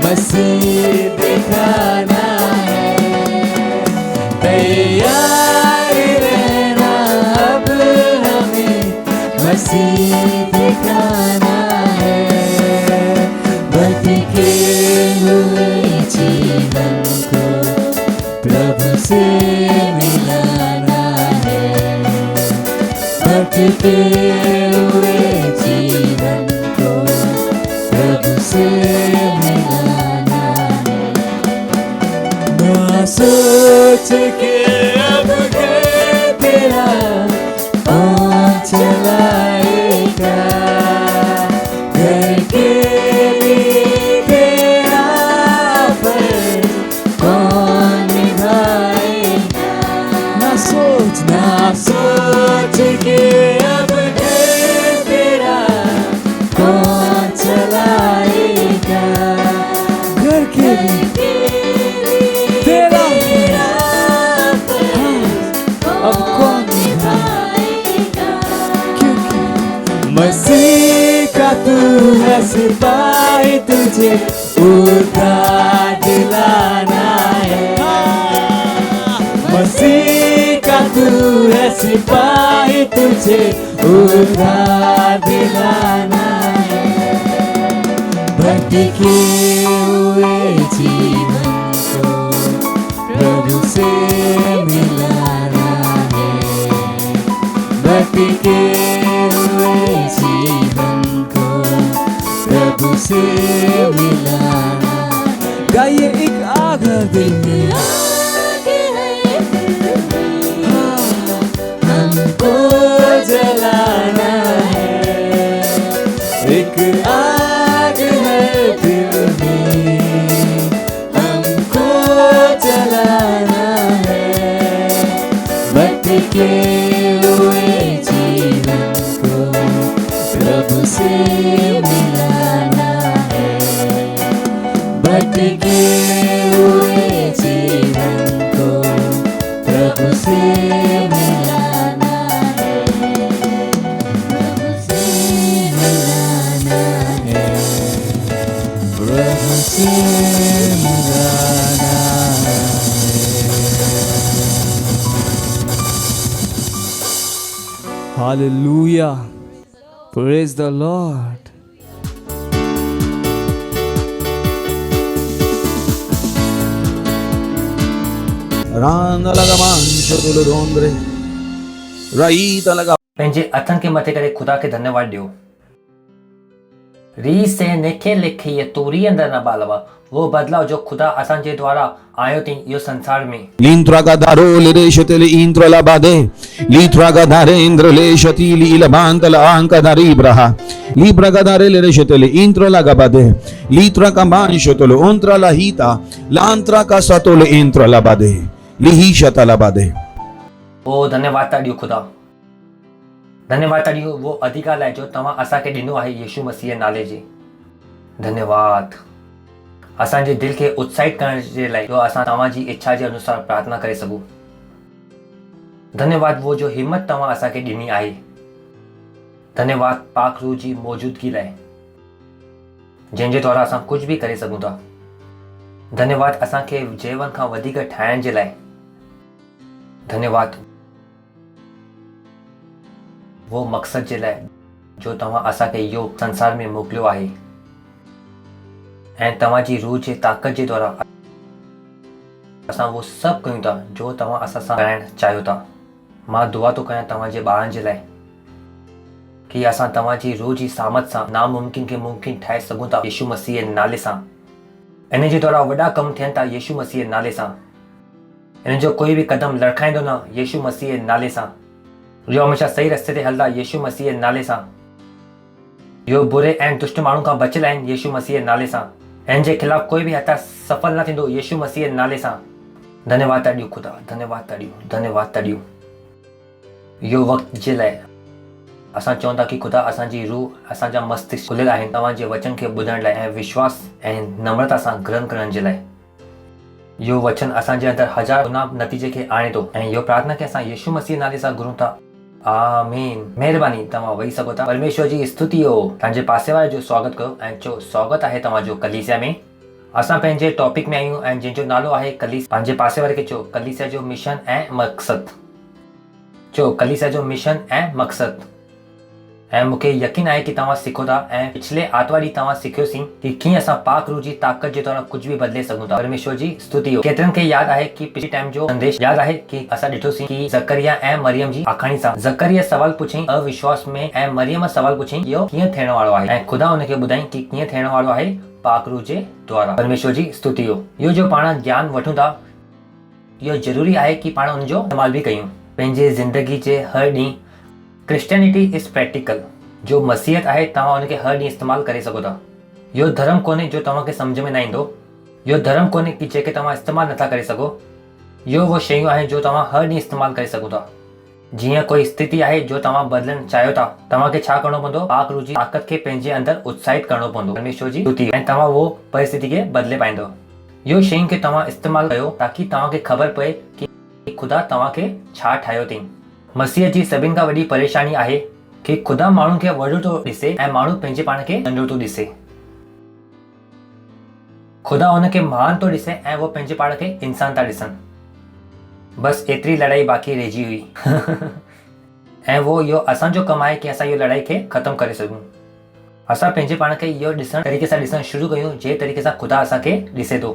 मसीह दिखाना है। तैयार रहना अब हमें मसीह दिखाना है। भटके हुए जीवन को प्रभु से मिलाना है। भटके हुए जीवन को प्रभु से मिलाना है। ना सोच के अब घर तेरा कौन चलाएगा। घर के लिए तेरा पर कौन निभाएगा। ना सोच के अब घर तेरा कौन चलाएगा। घर के लिए तेरा अब कौन निभाएगा। क्योंकि मसीह का तू है सिपाही, तुझे उद्धार दिलाना है। मसीह का तू है सिपाही, तुझे उद्धार दिलाना है। भटके हुए जीवन को प्रभु से मिलाना है। भटके हुए जीवन को प्रभु से मिलाना। गाइए एक आग है दिल में, हमको जलाना है। एक आग है दिल में, हमको जलाना है। भटके हुए जीवन को प्रभु से मिलाना है। भटके हुए जीवन को प्रभु से मिलाना है। प्रभु से मिलाना है। प्रभु से मिलाना है। Hallelujah. Praise the Lord. पंहिंजे हथनि खे मथे करे ख़ुदा खे धन्यवाद ॾियो। री से नेखे लिखी ये तूरी अंदर न बालवा, वो बदलाव जो खुदा असांजे द्वारा आयो थी इहो संसार में। L'intragadaro le rescete le intro la bade, l'itragadare indro le shatili il bantala anca da ribraha, libragadare le rescete le intro la gabade, litra camanshotolo ontra la hita, l'antra casato le intro la bade, lihishata la bade. ओ धन्यवाद था ॾियो ख़ुदा, धन्यवाद था ॾियो वो अधिकार लाइ जो तव्हां असांखे ॾिनो आहे यीशु मसीह नाले जे। धन्यवाद असांजे दिल खे उत्साहित करण जे लाइ जो असां तव्हांजी इच्छा जे अनुसार प्रार्थना करे सघूं। धन्यवाद वो जो हिम्मत तव्हां असांखे ॾिनी आहे। धन्यवाद पाक रूह जी मौजूदगी लाइ जंहिंजे द्वारा असां कुझु बि करे सघूं था। धन्यवाद असांखे जीवन खां वधीक ठाहिण जे लाइ। धन्यवाद वो मक़सद जे लाइ जो तव्हां असांखे इहो संसार में मोकिलियो आहे ऐं तव्हांजी रूह जे ताक़त जे द्वारा असां वो सभु कयूं था जो तव्हां असां सां कराइण चाहियो था। मां दुआ थो कयां तव्हांजे ॿारनि जे लाइ कि असां तव्हांजी रूह जी सामत सां नामुमकिन खे मुमकिन ठाहे सघूं था यीशु मसीह नाले सां। इन जे द्वारा वॾा कम थियनि था यीशु मसीह नाले सां। इन जो कोई बि क़दम लड़खाईंदो न यीशु मसीह नाले सां। इहो हमेशह सही रस्ते ते हलंदा यीशु मसीह नाले सां। इहो बुरे ऐं दुष्ट माण्हू खां बचियल आहिनि यीशु मसीह नाले सां। इन जे ख़िलाफ़ कोई बि हथ सफल न थींदो यीशु मसीह नाले सां। धन्यवाद था ॾियो ख़ुदा, धन्यवाद था ॾियो, धन्यवाद था ॾियो। इहो वक़्त जे लाइ असां चवंदा कि ख़ुदा असांजी रूह असांजा मस्तिष्क खुलियल आहिनि तव्हांजे वचन खे ॿुधण लाइ ऐं विश्वास ऐं नम्रता सां ग्रहण करण जे लाइ। इहो वचन असांजे अंदरि हज़ार गुना नतीजे खे आणे थो ऐं इहो प्रार्थना खे असां यीशु मसीह नाले सां घुरूं था। आमीन। महिरबानी तव्हां वेही सघो था। परमेश्वर जी स्तुति हो। तव्हांजे पासे वारे जो स्वागत कयो ऐं चओ स्वागत आहे तव्हांजो कलीसिया में। असां पंहिंजे टॉपिक में आहियूं ऐं जंहिंजो नालो आहे कलीसिया। पंहिंजे पासे वारे खे चओ कलीसिया जो मिशन ऐं मक़सद। चओ कलीसिया जो मिशन ऐं मक़सद। ऐं मूंखे यकीन आहे कि तव्हां सिखो था ऐं पिछले आर्तवार ॾींहुं तव्हां सिखियोसीं कि कीअं असां पाक रूह जी ताक़त जे द्वारा कुझु बि बदिले सघूं था। परमेश्वर जी स्तुति हो। केतिरनि खे यादि आहे कि पिछले टाइम जो संदेश यादि आहे कि असां ॾिठोसीं कि ज़करिया ऐं मरियम जी आखाणी सां ज़करिया सवाल पुछई अविश्वास में ऐं मरियम सवाल पुछई इहो कीअं थियण वारो आहे ऐं ख़ुदा हुनखे ॿुधाई कि कीअं थियण वारो आहे पाक रूह जे द्वारा। परमेश्वर जी स्तुति हो। इहो जो पाण ज्ञान वठूं था इहो ज़रूरी आहे कि पाण हुनजो इस्तेमाल बि कयूं पंहिंजे ज़िंदगी जे हर ॾींहुं। Christianity is practical. जो मसीहत आहे तव्हां हुनखे हर ॾींहुं इस्तेमालु करे सघो था। इहो धर्म कोन्हे जो तव्हांखे सम्झ में न ईंदो। इहो धर्म कोन्हे कि जेके तव्हां इस्तेमालु नथा करे सघो। इहो उहो शयूं आहिनि जो तव्हां हर ॾींहुं इस्तेमालु करे सघो था। जीअं कोई स्थिति आहे जो तव्हां बदिलणु चाहियो था तव्हांखे छा करिणो पवंदो पाक रूह जी ताक़त खे पंहिंजे अंदरि उत्साहित करिणो पवंदो परमेश्वर जी स्तुति ऐं तव्हां उहो परिस्थिति खे बदिले पाईंदो। इहो शयुनि खे तव्हां इस्तेमालु कयो ताकी तव्हांखे ख़बर पए कि ख़ुदा तव्हांखे छा ठाहियो अथई। मसीह जी सभिनि खां वॾी परेशानी आहे कि ख़ुदा माण्हुनि खे वॾो थो ॾिसे ऐं माण्हू पंहिंजे पाण खे नंढो थो ॾिसे। ख़ुदा हुनखे महान थो ॾिसे ऐं उहो पंहिंजे पाण खे इंसान था ॾिसनि। बसि एतिरी लड़ाई बाक़ी रहिजी हुई ऐं वो इहो असांजो कमु आहे कि असां इहो लड़ाई खे ख़तमु करे सघूं। असां पंहिंजे पाण खे इहो ॾिसण तरीक़े सां ॾिसणु शुरू कयूं जंहिं तरीक़े सां ख़ुदा असांखे ॾिसे थो।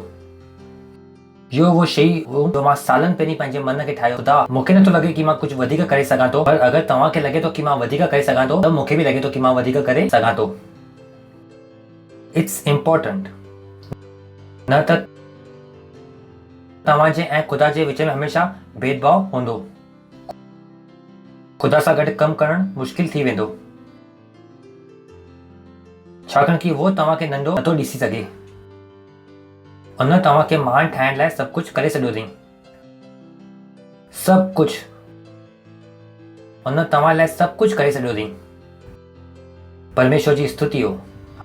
यो वो शइ हो जो मां सालनि पहिरीं पंहिंजे मन खे ठाहियो। ख़ुदा मूंखे नथो लॻे कि मां कुझु वधीक करे सघां थो, पर अगरि तव्हांखे लॻे थो कि मां वधीक करे सघां थो त मूंखे बि लॻे थो कि मां वधीक करे सघां थो। इट्स इम्पोर्टेंट न त तव्हांजे ऐं ख़ुदा जे विच में हमेशह भेदभाव हूंदो। ख़ुदा सां गॾु कमु करणु मुश्किल थी वेंदो, छाकाणि कि उहो तव्हांखे नंढो नथो ॾिसी सघे। उन तव्हांखे महान ठाहिण लाइ सभु कुझु करे छॾियो अथई, सभु कुझु। उन तव्हां लाइ सभु कुझु करे छॾियो अथई। परमेश्वर जी स्तुति हो,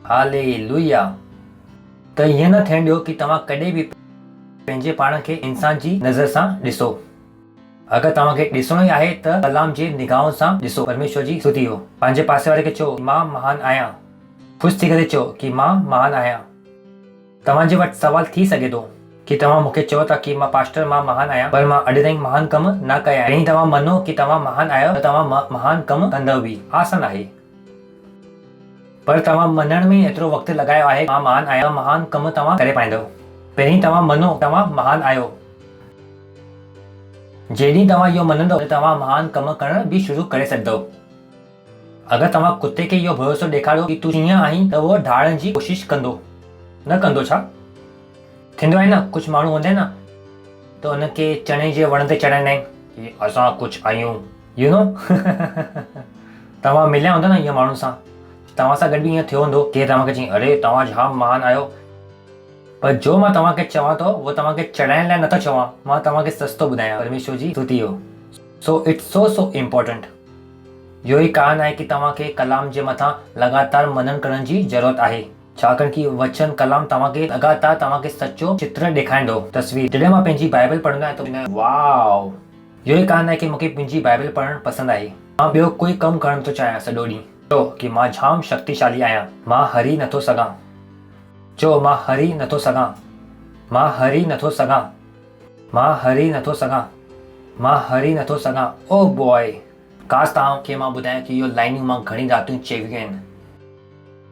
हालेलुया। त ईअं न थियण ॾियो कि तव्हां कॾहिं बि पंहिंजे पाण खे इंसान जी नज़र सां ॾिसो। अगरि तव्हांखे ॾिसणो ई आहे त कलाम जे निगाहों सां ॾिसो। परमेश्वर जी स्तुति हो। पंहिंजे पासे वारे खे चओ मां महान आहियां, ख़ुशि थी करे चओ कि मां महान आहियां। तव्हांजे वटि सवाल थी सघे थो कि तव्हां मूंखे चओ था कि मां पास्टर मां महान आहियां, पर मां अॼु ताईं महान कम न कया। पहिरीं तव्हां मञो कि तव्हां महान आहियो त तव्हां महान कम कंदव बि। आसान आहे, पर तव्हां मञण में एतिरो वक़्तु लॻायो आहे मां महान आहियां, महान कम तव्हां करे पाईंदव। पहिरीं तव्हां मञो तव्हां महान आहियो। जेॾीं तव्हां इहो मञंदव त तव्हां महान कम करण बि शुरू करे सघंदव। अगरि तव्हां कुते खे इहो भरोसो ॾेखारियो कि तूं कीअं आहीं त उहो ढालण जी कोशिशि कंदो, न कंदो छा? थींदो आहे न, कुझु माण्हू हूंदा आहिनि न त उनखे चणे जे वण ते चढ़ाईंदा आहिनि कि असां कुझु आहियूं, यू नो। तव्हां मिलिया हूंदा न ईअं माण्हू सां, तव्हां सां गॾु बि ईअं थियो हूंदो कि तव्हांखे चई अरे तव्हां जाम महान आहियो, पर जो मां तव्हांखे चवां थो उहो तव्हांखे चढ़ाइण लाइ नथो चवां, मां तव्हांखे सच थो ॿुधायां। परमेश्वर जी स्तुति हो। So it's so important. इहो ई कारण आहे कि तव्हांखे कलाम जे मथां लगातार मनन करण जी ज़रूरत आहे, छाकाणि कि वचन कलाम तव्हांखे लगातार तव्हांखे सचो चित्र ॾेखारींदो, तस्वीर। जॾहिं मां पंहिंजी बाइबल पढ़ंदो आहियां त वाओ, इहो ई कारण आहे कि मूंखे पंहिंजी बाइबल पढ़णु पसंदि आहे। मां ॿियो कोई कमु करणु थो चाहियां सॼो ॾींहुं, चओ कि मां जाम शक्तिशाली आहियां, मां हरी नथो सघां। चओ मां हरी नथो सघां, मां हरी नथो सघां, मां हरी नथो सघां, मां हरी नथो सघां। ओ बॉय, काश तव्हांखे मां ॿुधायां कि इहो लाइनियूं मां घणी रातियूं चवियूं आहिनि।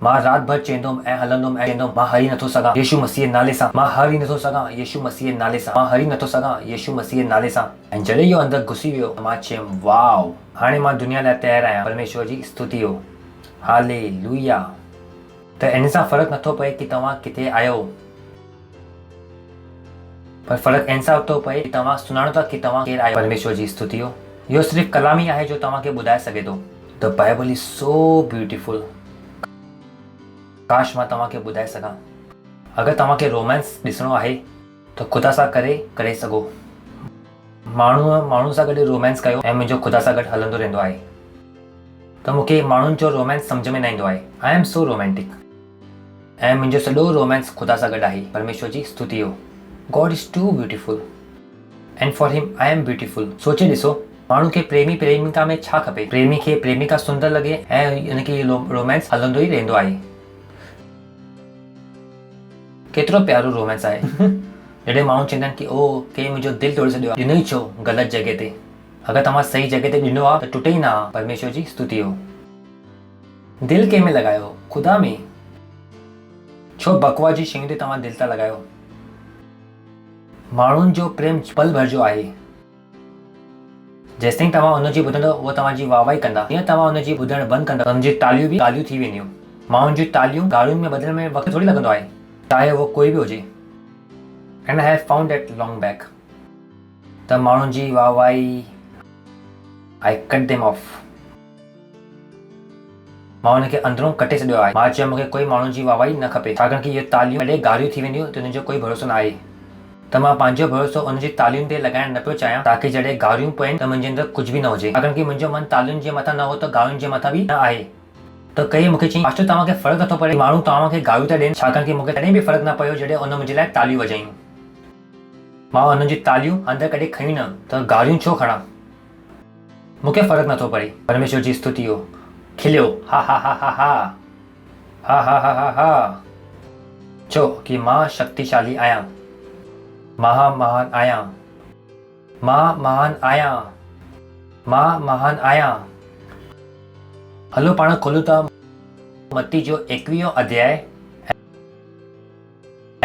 मां राति भर चवंदुमि ऐं हलंदुमि ऐं चवंदुमि मां हरी नथो सघां यीशु मसीह नाले सां, मां हरी नथो सघां यीशु मसीह नाले सां, मां हरी नथो सघां यीशु मसीह नाले सां। ऐं जॾहिं इहो अंदरि घुसी वियो मां चयुमि वाओ, हाणे मां दुनिया लाइ तयारु आहियां। परमेश्वर जी स्तुति हो, हालेलुया। त इन सां फ़र्क़ु नथो पए कि तव्हां किथे आहियो, पर फ़र्क़ु इन सां थो पए कि तव्हां सुञाणो था कि तव्हां केरु आहियो। परमेश्वर जी स्तुति हो। इहो सिर्फ़ु कलाम ई आहे जो तव्हांखे ॿुधाए सघे थो। The Bible is so beautiful. काश मां तव्हांखे ॿुधाए सघां। अगरि तव्हांखे रोमांस ॾिसणो आहे त ख़ुदा सां करे सघो। माण्हू सां गॾु रोमांस कयो ऐं मुंहिंजो ख़ुदा सां गॾु हलंदो रहंदो आहे। त मूंखे माण्हुनि जो रोमांस सम्झ में न ईंदो आहे। आई एम सो रोमांटिक ऐं मुंहिंजो सॼो रोमांस ख़ुदा सां गॾु आहे। परमेश्वर जी स्तुति हो। God is too beautiful and for him I am beautiful. सोचे ॾिसो, माण्हू खे प्रेमी प्रेमिका में छा खपे? प्रेमी खे प्रेमिका सुंदर लॻे ऐं हुनखे रोमांस हलंदो ई रहंदो आहे। केतिरो प्यारो रोमांस आहे। जॾहिं माण्हू चवंदा आहिनि कि ओ के मुंहिंजो दिलि तोड़े छॾियो आहे, ॾिनो ई छो ग़लति जॻह ते। अगरि तव्हां सही जॻह ते ॾिनो आहे त टुटे ई न आहे। परमेश्वर जी स्तुति हो। दिलि कंहिं में लॻायो? ख़ुदा में। छो बकवास जी शयूं ते तव्हां दिलि था लॻायो? माण्हुनि जो प्रेम पल भर जो आहे। जेसिताईं तव्हां हुनजी ॿुधंदव उहो तव्हांजी वाहवाही कंदा। जीअं तव्हां हुनजी ॿुधणु बंदि कंदव हुनजी तालियूं बि गालियूं थी वेंदियूं। माण्हुनि जी तालियूं गालियुनि में बदिलण में वक़्तु थोरी लॻंदो आहे, चाहे उहो कोई बि हुजे। And I have found that long back. त माण्हुनि जी वाहवाही आई कट देम ऑफ। मां हुनखे अंदरूं कटे छॾियो आहे। मां चयो मूंखे कोई माण्हुनि जी वाहवाही न खपे, छाकाणि कि इहे तालियूं कॾहिं गारियूं थी वेंदियूं त हुनजो कोई भरोसो न आहे। त मां पंहिंजो भरोसो हुनजी तालियुनि ते लॻाइण न पियो चाहियां, ताकी जॾहिं गारियूं पवनि त मुंहिंजे अंदरि कुझु बि न हुजे। छाकाणि कि मुंहिंजो मन तालियुनि जे मथां न हो त गारियुनि जे मथां बि न आहे। त कई मूंखे चई पास्टर तव्हांखे फ़र्क़ु नथो पए माण्हू तव्हांखे गारियूं था ॾियनि, छाकाणि कि मूंखे तॾहिं बि फ़र्क़ु न पियो जॾहिं हुन मुंहिंजे लाइ तालियूं वॼायूं। मां हुननि जी तालियूं अंदरि कॾहिं खयूं न, त गारियूं छो खणा? मूंखे फ़र्क़ु नथो पए। परमेश्वर जी स्तुति हो। खिलियो हा हा हा हा हा हा हा हा हा हा। चओ कि मां शक्तिशाली आहियां, मां महान आहियां, मां महान आहियां, मां महान आहियां। हलो पाण खोलियो था मत्ती जो 21 अध्याय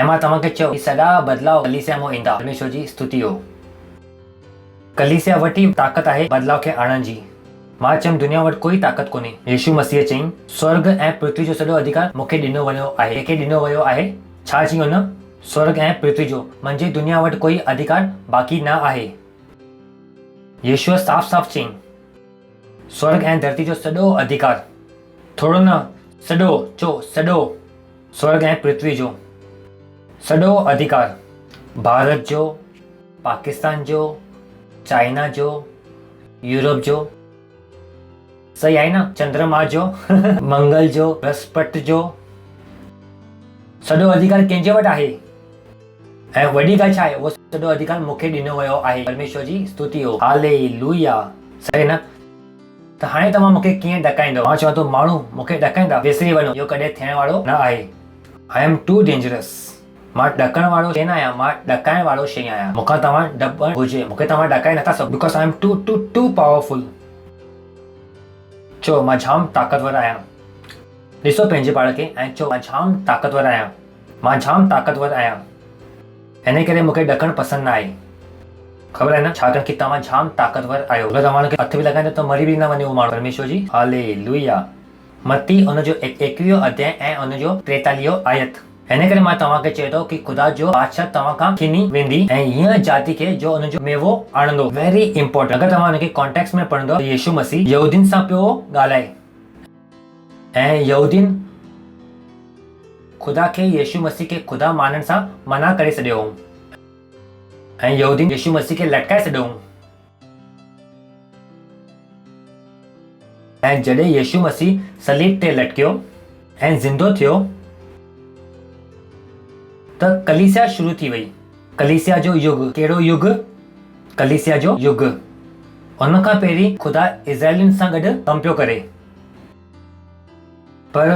ऐं मां तव्हांखे चयो सॼा बदिलाव कलीसिया मां ईंदा। परमेश्वर जी स्तुति हो। कलीसिया वटि ई ताक़त आहे बदिलाव खे आणण जी। मां चयमि दुनिया वटि कोई ताक़त कोन्हे। यीशु मसीह चयईं स्वर्ग ऐं पृथ्वी जो सॼो अधिकार मूंखे ॾिनो वियो आहे। कंहिंखे ॾिनो वियो आहे? छा चई हुन? स्वर्ग ऐं पृथ्वी जो, मुंहिंजे दुनिया वटि कोई अधिकार बाक़ी न आहे। यीशुअ साफ़ साफ़ चयईं स्वर्ग ऐं धरती जो सॼो अधिकार, थोरो न सॼो, चो सॼो स्वर्ग ऐं पृथ्वी जो सॼो अधिकार, भारत जो, पाकिस्तान जो, चाइना जो, यूरोप जो, सही आहे न, चंद्रमा जो मंगल जो, बृहस्पति जो, सॼो अधिकार कंहिंजे वटि आहे? ऐं वॾी ॻाल्हि छा आहे? उहो सॼो अधिकार मूंखे ॾिनो वियो आहे। परमेश्वर जी स्तुति हो। हालेलुया। सही न? त हाणे तव्हां मूंखे कीअं ॾकाईंदो? मां चवां थो माण्हू मूंखे ॾकाईंदा, विसरी वञो, इहो कॾहिं थियण वारो न आहे। I am too dangerous. मां ॾकण वारो शइ न आहियां, मां ॾकाइण वारो शइ आहियां। मूंखां तव्हां ॾपण हुजे, मूंखे तव्हां ॾकाए नथा सघो, because I am too powerful. चओ मां जाम ताक़तवर आहियां। ॾिसो पंहिंजे पाण खे ऐं चओ मां जाम ताक़तवर आहियां, मां जाम ताक़तवर आहियां। इन करे मूंखे ॾकणु पसंदि न आहे। ख़बर आहे न? छाकाणि कि तव्हां जाम ताक़तवर आहियो। अगरि तव्हां खे हथ बि लॻाईंदो त मरी बि न वञे उहो माण्हू। परमेश्वर जी हालेलुया। मत्ती उनजो 21 अध्याय ऐं उनजो 43 आयत। हिन करे मां तव्हांखे चए थो कि ख़ुदा जो बादशाह तव्हां खां खिनी वेंदी ऐं हीअं जाति खे जो उनजो मेवो आणंदो। Very important. अगरि तव्हां हुनखे कॉन्टेक्स्ट में पढ़ंदो, यीशु मसीह यहूदियुनि सां पियो ॻाल्हाए ऐं यहूदियुनि ख़ुदा खे, यीशु मसीह खे ख़ुदा मानण सां मना करे छॾियो हो ऐं यहूदियुनि यीशु मसीह खे लटकाए छॾियो हो। ऐं जॾहिं यीशु मसीह सलीब ते लटकियो ऐं ज़िंदो थियो त कलीसिया शुरू थी वई। कलीसिया जो युग। कहिड़ो युग? कलीसिया जो युग। उन खां पहिरीं ख़ुदा इज़राइलियुनि सां गॾु कमु पियो करे, पर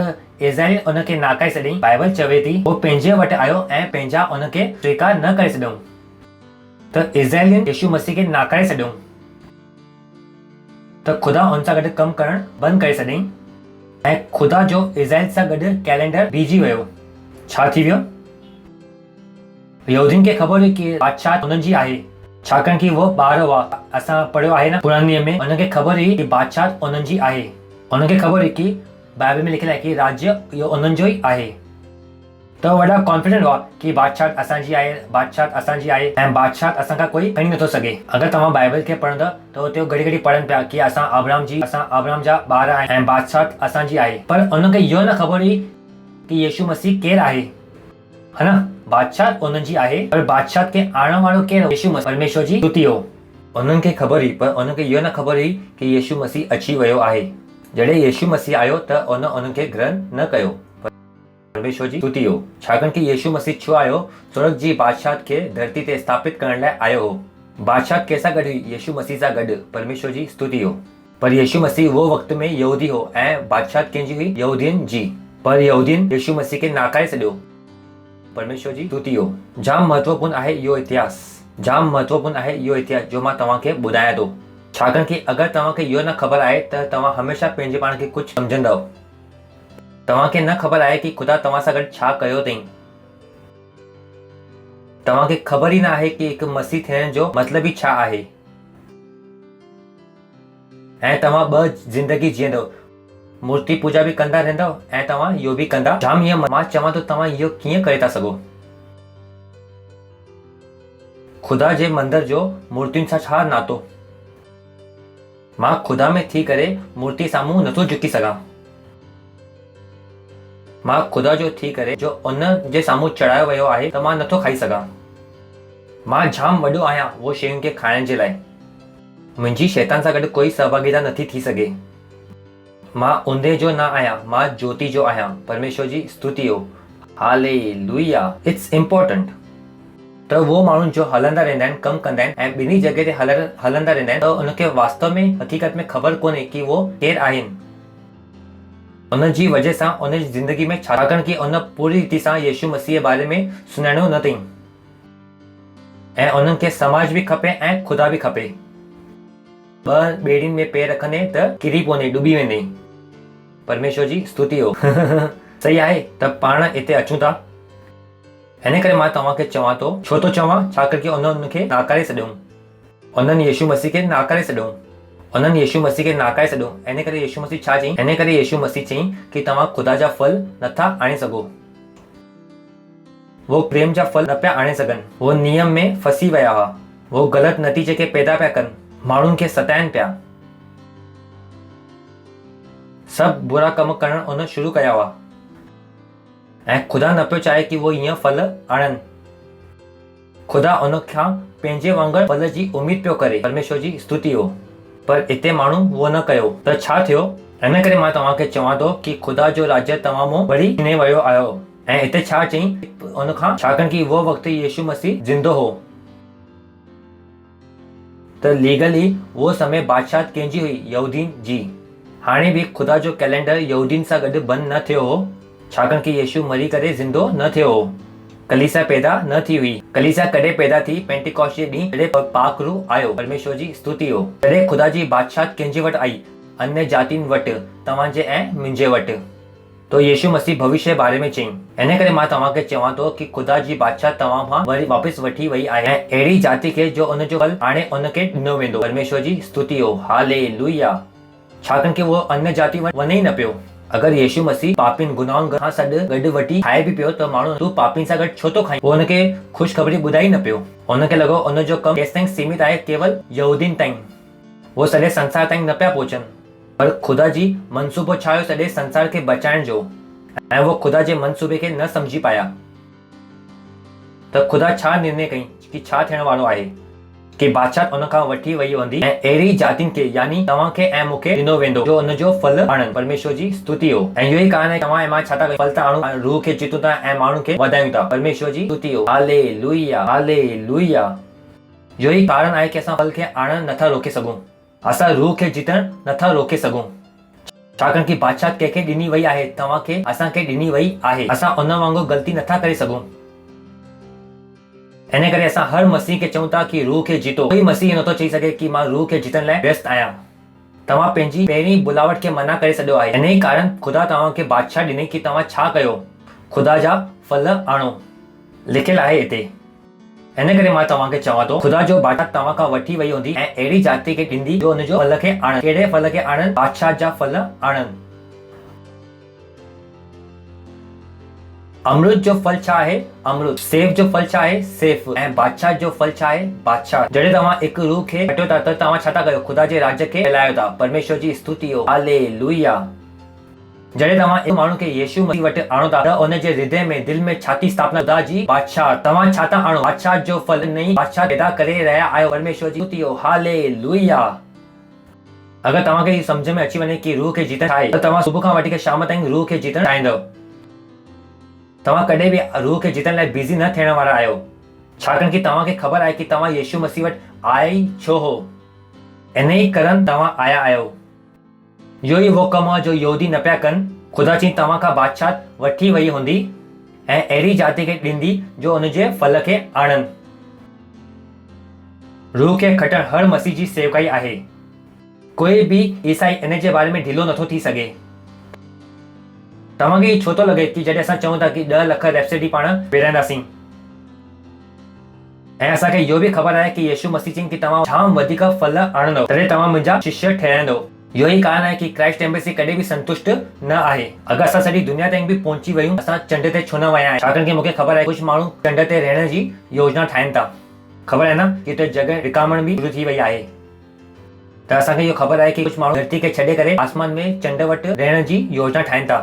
इज़राइल उनखे नाकाए छॾियईं। बाइबल चवे थी उहो पंहिंजे वटि आयो ऐं पंहिंजा उनखे स्वीकार न करे छॾियऊं। त इज़राइलियुनि यीशु मसीह खे नाकारे छॾियऊं त ख़ुदा उन सां गॾु कमु करणु बंदि करे छॾियईं ऐं ख़ुदा जो इज़राइल सां गॾु कैलेंडर बीजी वियो। छा थी वियो? यहूदियुनि खे ख़बर हुई कि बादशाह उन्हनि जी आहे, छाकाणि कि उहो ॿार हुआ। असां पढ़ियो आहे न पुराणे नियम में, उनखे ख़बर हुई कि बादशाह उन्हनि जी आहे। उनखे ख़बर हुई कि बाइबल में लिखियलु आहे कि राज्य इहो उन्हनि जो ई आहे। त वॾा कॉन्फिडेंट हुआ कि बादशाह असांजी आहे, बादशाह असांजी आहे ऐं बादशाह असां खां कोई खणी नथो सघे। अगरि तव्हां बाइबल खे पढ़ंदा त हुते घड़ी घड़ी पढ़नि पिया कि असां अब्राहम जा ॿार आहियूं ऐं बादशाह असांजी आहे। पर उनखे इहो न ख़बर हुई कि यीशु मसीह केरु आहे, है न? बादशाह उन्हनि जी आहे, पर बादशाह खे आणण वारो केरु? यीशु मसीह। परमेश्वर जी स्तुति हो। उन्हनि खे ख़बर हुई, पर उनखे इहो न ख़बर हुई कि यीशु मसीह अची वियो आहे। जॾहिं यीशु मसीह आयो त उनखे ग्रहण न कयो। परमेश्वर जी स्तुति हो। छाकाणि कि यीशु मसीह छो आयो? स्वर्ग जी बादशाह खे धरती ते स्थापित करण लाइ आयो हो। बादशाह कंहिंसां गॾु हुई? यीशु मसीह सां गॾु। परमेश्वर जी स्तुति हो। पर यीशु मसीह वो वक़्त में यहूदी हो ऐं बादशाह कंहिंजी हुई? यहूदियुनि जी। पर यहूदियुनि यीशु मसीह खे नाकारे छॾियो। परमेश्वर जी स्तुति हो। जाम महत्वपूर्ण आहे इहो इतिहास, जाम महत्वपूर्ण आहे इहो इतिहास जो मां तव्हांखे ॿुधायां थो। छाकाणि कि अगरि तव्हांखे इहो न ख़बर आहे त तव्हां हमेशह पंहिंजे पाण खे कुझु सम्झंदव। तव्हांखे न ख़बर आहे कि ख़ुदा तव्हां सां गॾु छा कयो अथई। तव्हांखे ख़बर ई न आहे कि हिकु मसीह थियण जो मतिलबु ई छा आहे। ऐं तव्हां ॿ ज़िंदगी जीअंदव। मूर्ति पूजा भी कंदा रहंदव ऐं तव्हां इहो बि कंदा। जाम ईअं मां चवां थो तव्हां इहो कीअं करे था सघो? ख़ुदा जे मंदर जो मूर्तियुनि सां छा नातो? मां ख़ुदा में थी करे मूर्ति साम्हूं नथो झुकी सघां। मां ख़ुदा जो थी करे जो उन जे साम्हूं चढ़ायो वियो आहे त मां नथो खाई सघां। मां जाम वॾो आहियां उहो शयुनि खे खाइण जे लाइ। मुंहिंजी शैतान सां गॾु कोई सहभागिता नथी थी सघे। मां उंधे जो न आहियां, मां ज्योति जो आहियां। परमेश्वर जी स्तुति हो। हालेलुया। It's important. त वो माण्हू जो हलंदा रहंदा आहिनि, कमु कंदा आहिनि ऐं ॿिन्ही जॻह ते हलंदा रहंदा आहिनि, त उनखे वास्तव में हक़ीक़त में ख़बर कोन्हे कि वो केरु आहिनि। उन जी वजह सां उन जी ज़िंदगी में छाकाणि कि उन पूरी रीति सां यीशु मसीह जे बारे में सुञाणो न अथई ऐं उन्हनि खे समाज बि खपे ऐं ख़ुदा बि खपे। ॿ ॿेड़ियुनि में पेर रखंदे त किरी पवंदे, डुबी वेंदे। परमेश्वर जी स्तुति हो। सही आहे। त पाण हिते अचूं था हिन करे मां तव्हांखे चवां थो, छो थो चवां, छाकाणि कि उन्हनि नाकारे छॾियऊं, उन्हनि यीशु मसीह खे नाकारे छॾियऊं, उन्हनि यीशु मसीह खे नाकारे छॾियो। हिन करे यीशु मसीह छा चईं? हिन करे यीशु मसीह चईं कि तव्हां ख़ुदा जा फल नथा आणे सघो। वो प्रेम जा फल न पिया आणे सघनि, वो नियम में फसी विया हुआ, वो ग़लति नतीजे खे पैदा पिया कनि, माण्हुनि खे सताइनि पिया, सभु बुरा कम करण उन शुरू कया हुआ ऐं ख़ुदा न पियो चाहे कि वो हीअं फल आणनि। ख़ुदा उन खां पंहिंजे वांगुरु फल जी उमेद पियो करे, परमेश्वर जी स्तुति हो, पर हिते माण्हू उहो न कयो त छा थियो? हिन करे मां तव्हांखे चवां थो कि ख़ुदा जो राज्य तव्हां मां वरी हिने वियो आहियो। ऐं हिते छा चईं उन खां? छाकाणि कि वो वक़्तु यीशु मसीह ज़िंदो हो त लीगली वो समय बादशाह कंहिंजी हुई? यहूदीन जी। हाणे बि ख़ुदा जो कैलेंडर यहूदीन सां गॾु बंदि न थियो हो, छाकाणि कि यीशु मरी करे ज़िंदो न थियो हो, कलीसिया पैदा न थी हुई। कलीसिया कॾहिं पैदा थी? पेंटिकॉस्ट जे ॾींहुं जॾहिं पाक रूह आयो, परमेश्वर जी स्तुति हो, तॾहिं ख़ुदा जी बादशाह कंहिंजे वटि आई? अन्य जातियुनि वटि, तव्हांजे ऐं मुंहिंजे वटि। तो यीशु मसीह भविष्य जे बारे में चईं। हिन करे मां तव्हांखे चवां थो कि ख़ुदा जी बादशाह तव्हां खां वरी वापसि वठी वई आहे ऐं अहिड़ी जाति खे जो उनजो फल हाणे उनखे ॾिनो वेंदो। परमेश्वर जी स्तुति हो, हालेलुया। छाकाणि कि वो अन्य जाति वञे ई न पियो। अगरि यीशु मसीह पापियुनि गुनाहनि खां गॾु वठी खाए बि पियो त माण्हू तूं पापियुनि सां गॾु छो थो खाई? उहो हुनखे ख़ुशख़बरी ॿुधाई न पियो। हुनखे लॻो उनजो कमु केसि ताईं सीमित आहे, केवल यहूदीन ताईं, वो सॼे संसार ताईं न पिया पहुचनि। पर ख़ुदा जी मनसूबो छा हुयो? सॼे संसार खे बचाइण जो, ऐं वो ख़ुदा जे मनसूबे खे न सम्झी पाया। त ख़ुदा छा निर्णय कई कि छा थियण वारो आहे? कि बादशाह उन खां वठी वई हूंदी ऐं अहिड़ी जातियुनि खे, यानी तव्हांखे ऐं मूंखे ॾिनो वेंदो जो उनजो फल आणनि। परमेश्वर जी स्तुति हो। ऐं इहो ई कारण आहे तव्हां ऐं मां छा था कयूं? फल था आणूं, रूह खे जितूं था ऐं माण्हुनि खे वधायूं था। परमेश्वर जी स्तुति हो, हालेलुया, हालेलुया। इहो ई कारण आहे कि असां फल खे आणण नथा रोके सघूं, असां रूह खे जितण नथा रोके सघूं, छाकाणि कि बादशाह कंहिंखे ॾिनी वई आहे, तव्हांखे, असांखे ॾिनी वई आहे। असां उन वांगुरु ग़लती नथा करे सघूं। हिन करे असां हर मसीह खे चऊं था कि रूह खे जीतो। कोई मसीह नथो चई सघे कि मां रूह खे जीतण लाइ व्यस्त आहियां। तव्हां पंहिंजी पहिरीं बुलावट खे मना करे छॾियो आहे। हिन ई कारण ख़ुदा तव्हांखे बादशाह ॾिनई कि तव्हां छा कयो? ख़ुदा जा फल आणो, लिखियलु आहे हिते। हिन करे मां तव्हांखे चवां थो, ख़ुदा जो बादशाह तव्हां खां वठी वई हूंदी ऐं अहिड़ी जाति खे ॾींदी जो हुनजो फल खे आणनि। कहिड़े फल खे आणनि? बादशाह जा फल आणनि। अमृत जो फल छा आहे? अमृत। सेव जो फल छा आहे? सेफ। ऐं बादशाह जो फल छा आहे? बादशाह। जॾहिं तव्हां हिकु रूह खे खटियो था त तव्हां छा था कयो? ख़ुदा जे राज्य खे फैलायो था। परमेश्वर जी स्तुति हो, हालेलुया। जॾहिं तव्हां हिकु माण्हू खे यीशु मसीह वटि आणो था त उनजे हृदय में, दिल में छा थी स्थापना? ख़ुदा जी बादशाह। तव्हां छा था आणो? बादशाह जो फल, नई बादशाह पैदा करे रहिया आहियो। परमेश्वर जी स्तुति हो, हालेलुया। अगरि तव्हांखे इहो सम्झ में अची वञे कि रूह खे जीतण आहे त तव्हां सुबुह खां वठी करे शाम ताईं रूह खे जीतण चाहींदव। तव्हां कॾहिं बि रूह खे जीतण लाइ बिज़ी न थियण वारा आहियो, छाकाणि कि तव्हांखे ख़बर आहे कि तव्हां यीशु मसीह वटि आया ई छो हो। इन ई कारण तव्हां आया आहियो। इहो ई वो कमु आहे जो यहूदी न पिया कनि। ख़ुदा चई तव्हां खां बादशाह वठी वई हूंदी ऐं अहिड़ी जाति खे ॾींदी जो हुनजे फल खे आणनि। रूह खे खटणु हर मसीह जी सेवकाई आहे। कोई बि ईसाई इन जे बारे में ढिलो नथो थी सघे। तव्हांखे छो थो लॻे कि जॾहिं असां चऊं था कि 10 लख रेप्सिडी पाण विरहाईंदासीं ऐं असांखे इहो बि ख़बर आहे कि यीशु मसीह चईं कि तव्हां जाम वधीक फल आणंदव तॾहिं तव्हां मुंहिंजा शिष्य ठहिंदव। इहो ई कारण आहे कि क्राइस्ट एम्बेसी कॾहिं बि संतुष्ट न आहे। अगरि असां सॼी दुनिया ताईं बि पहुची वयूं, असां चंड ते छो न विया आहियूं? छाकाणि कि मूंखे ख़बर आहे कुझु माण्हू चंड ते रहण जी योजना ठाहिनि था। ख़बर आहे न कि हिते जॻह विकामण बि शुरू थी वई आहे। त असांखे इहो ख़बर आहे कि कुझु माण्हू धरती खे छॾे करे आसमान में चंड वटि रहण जी योजना ठाहिनि था।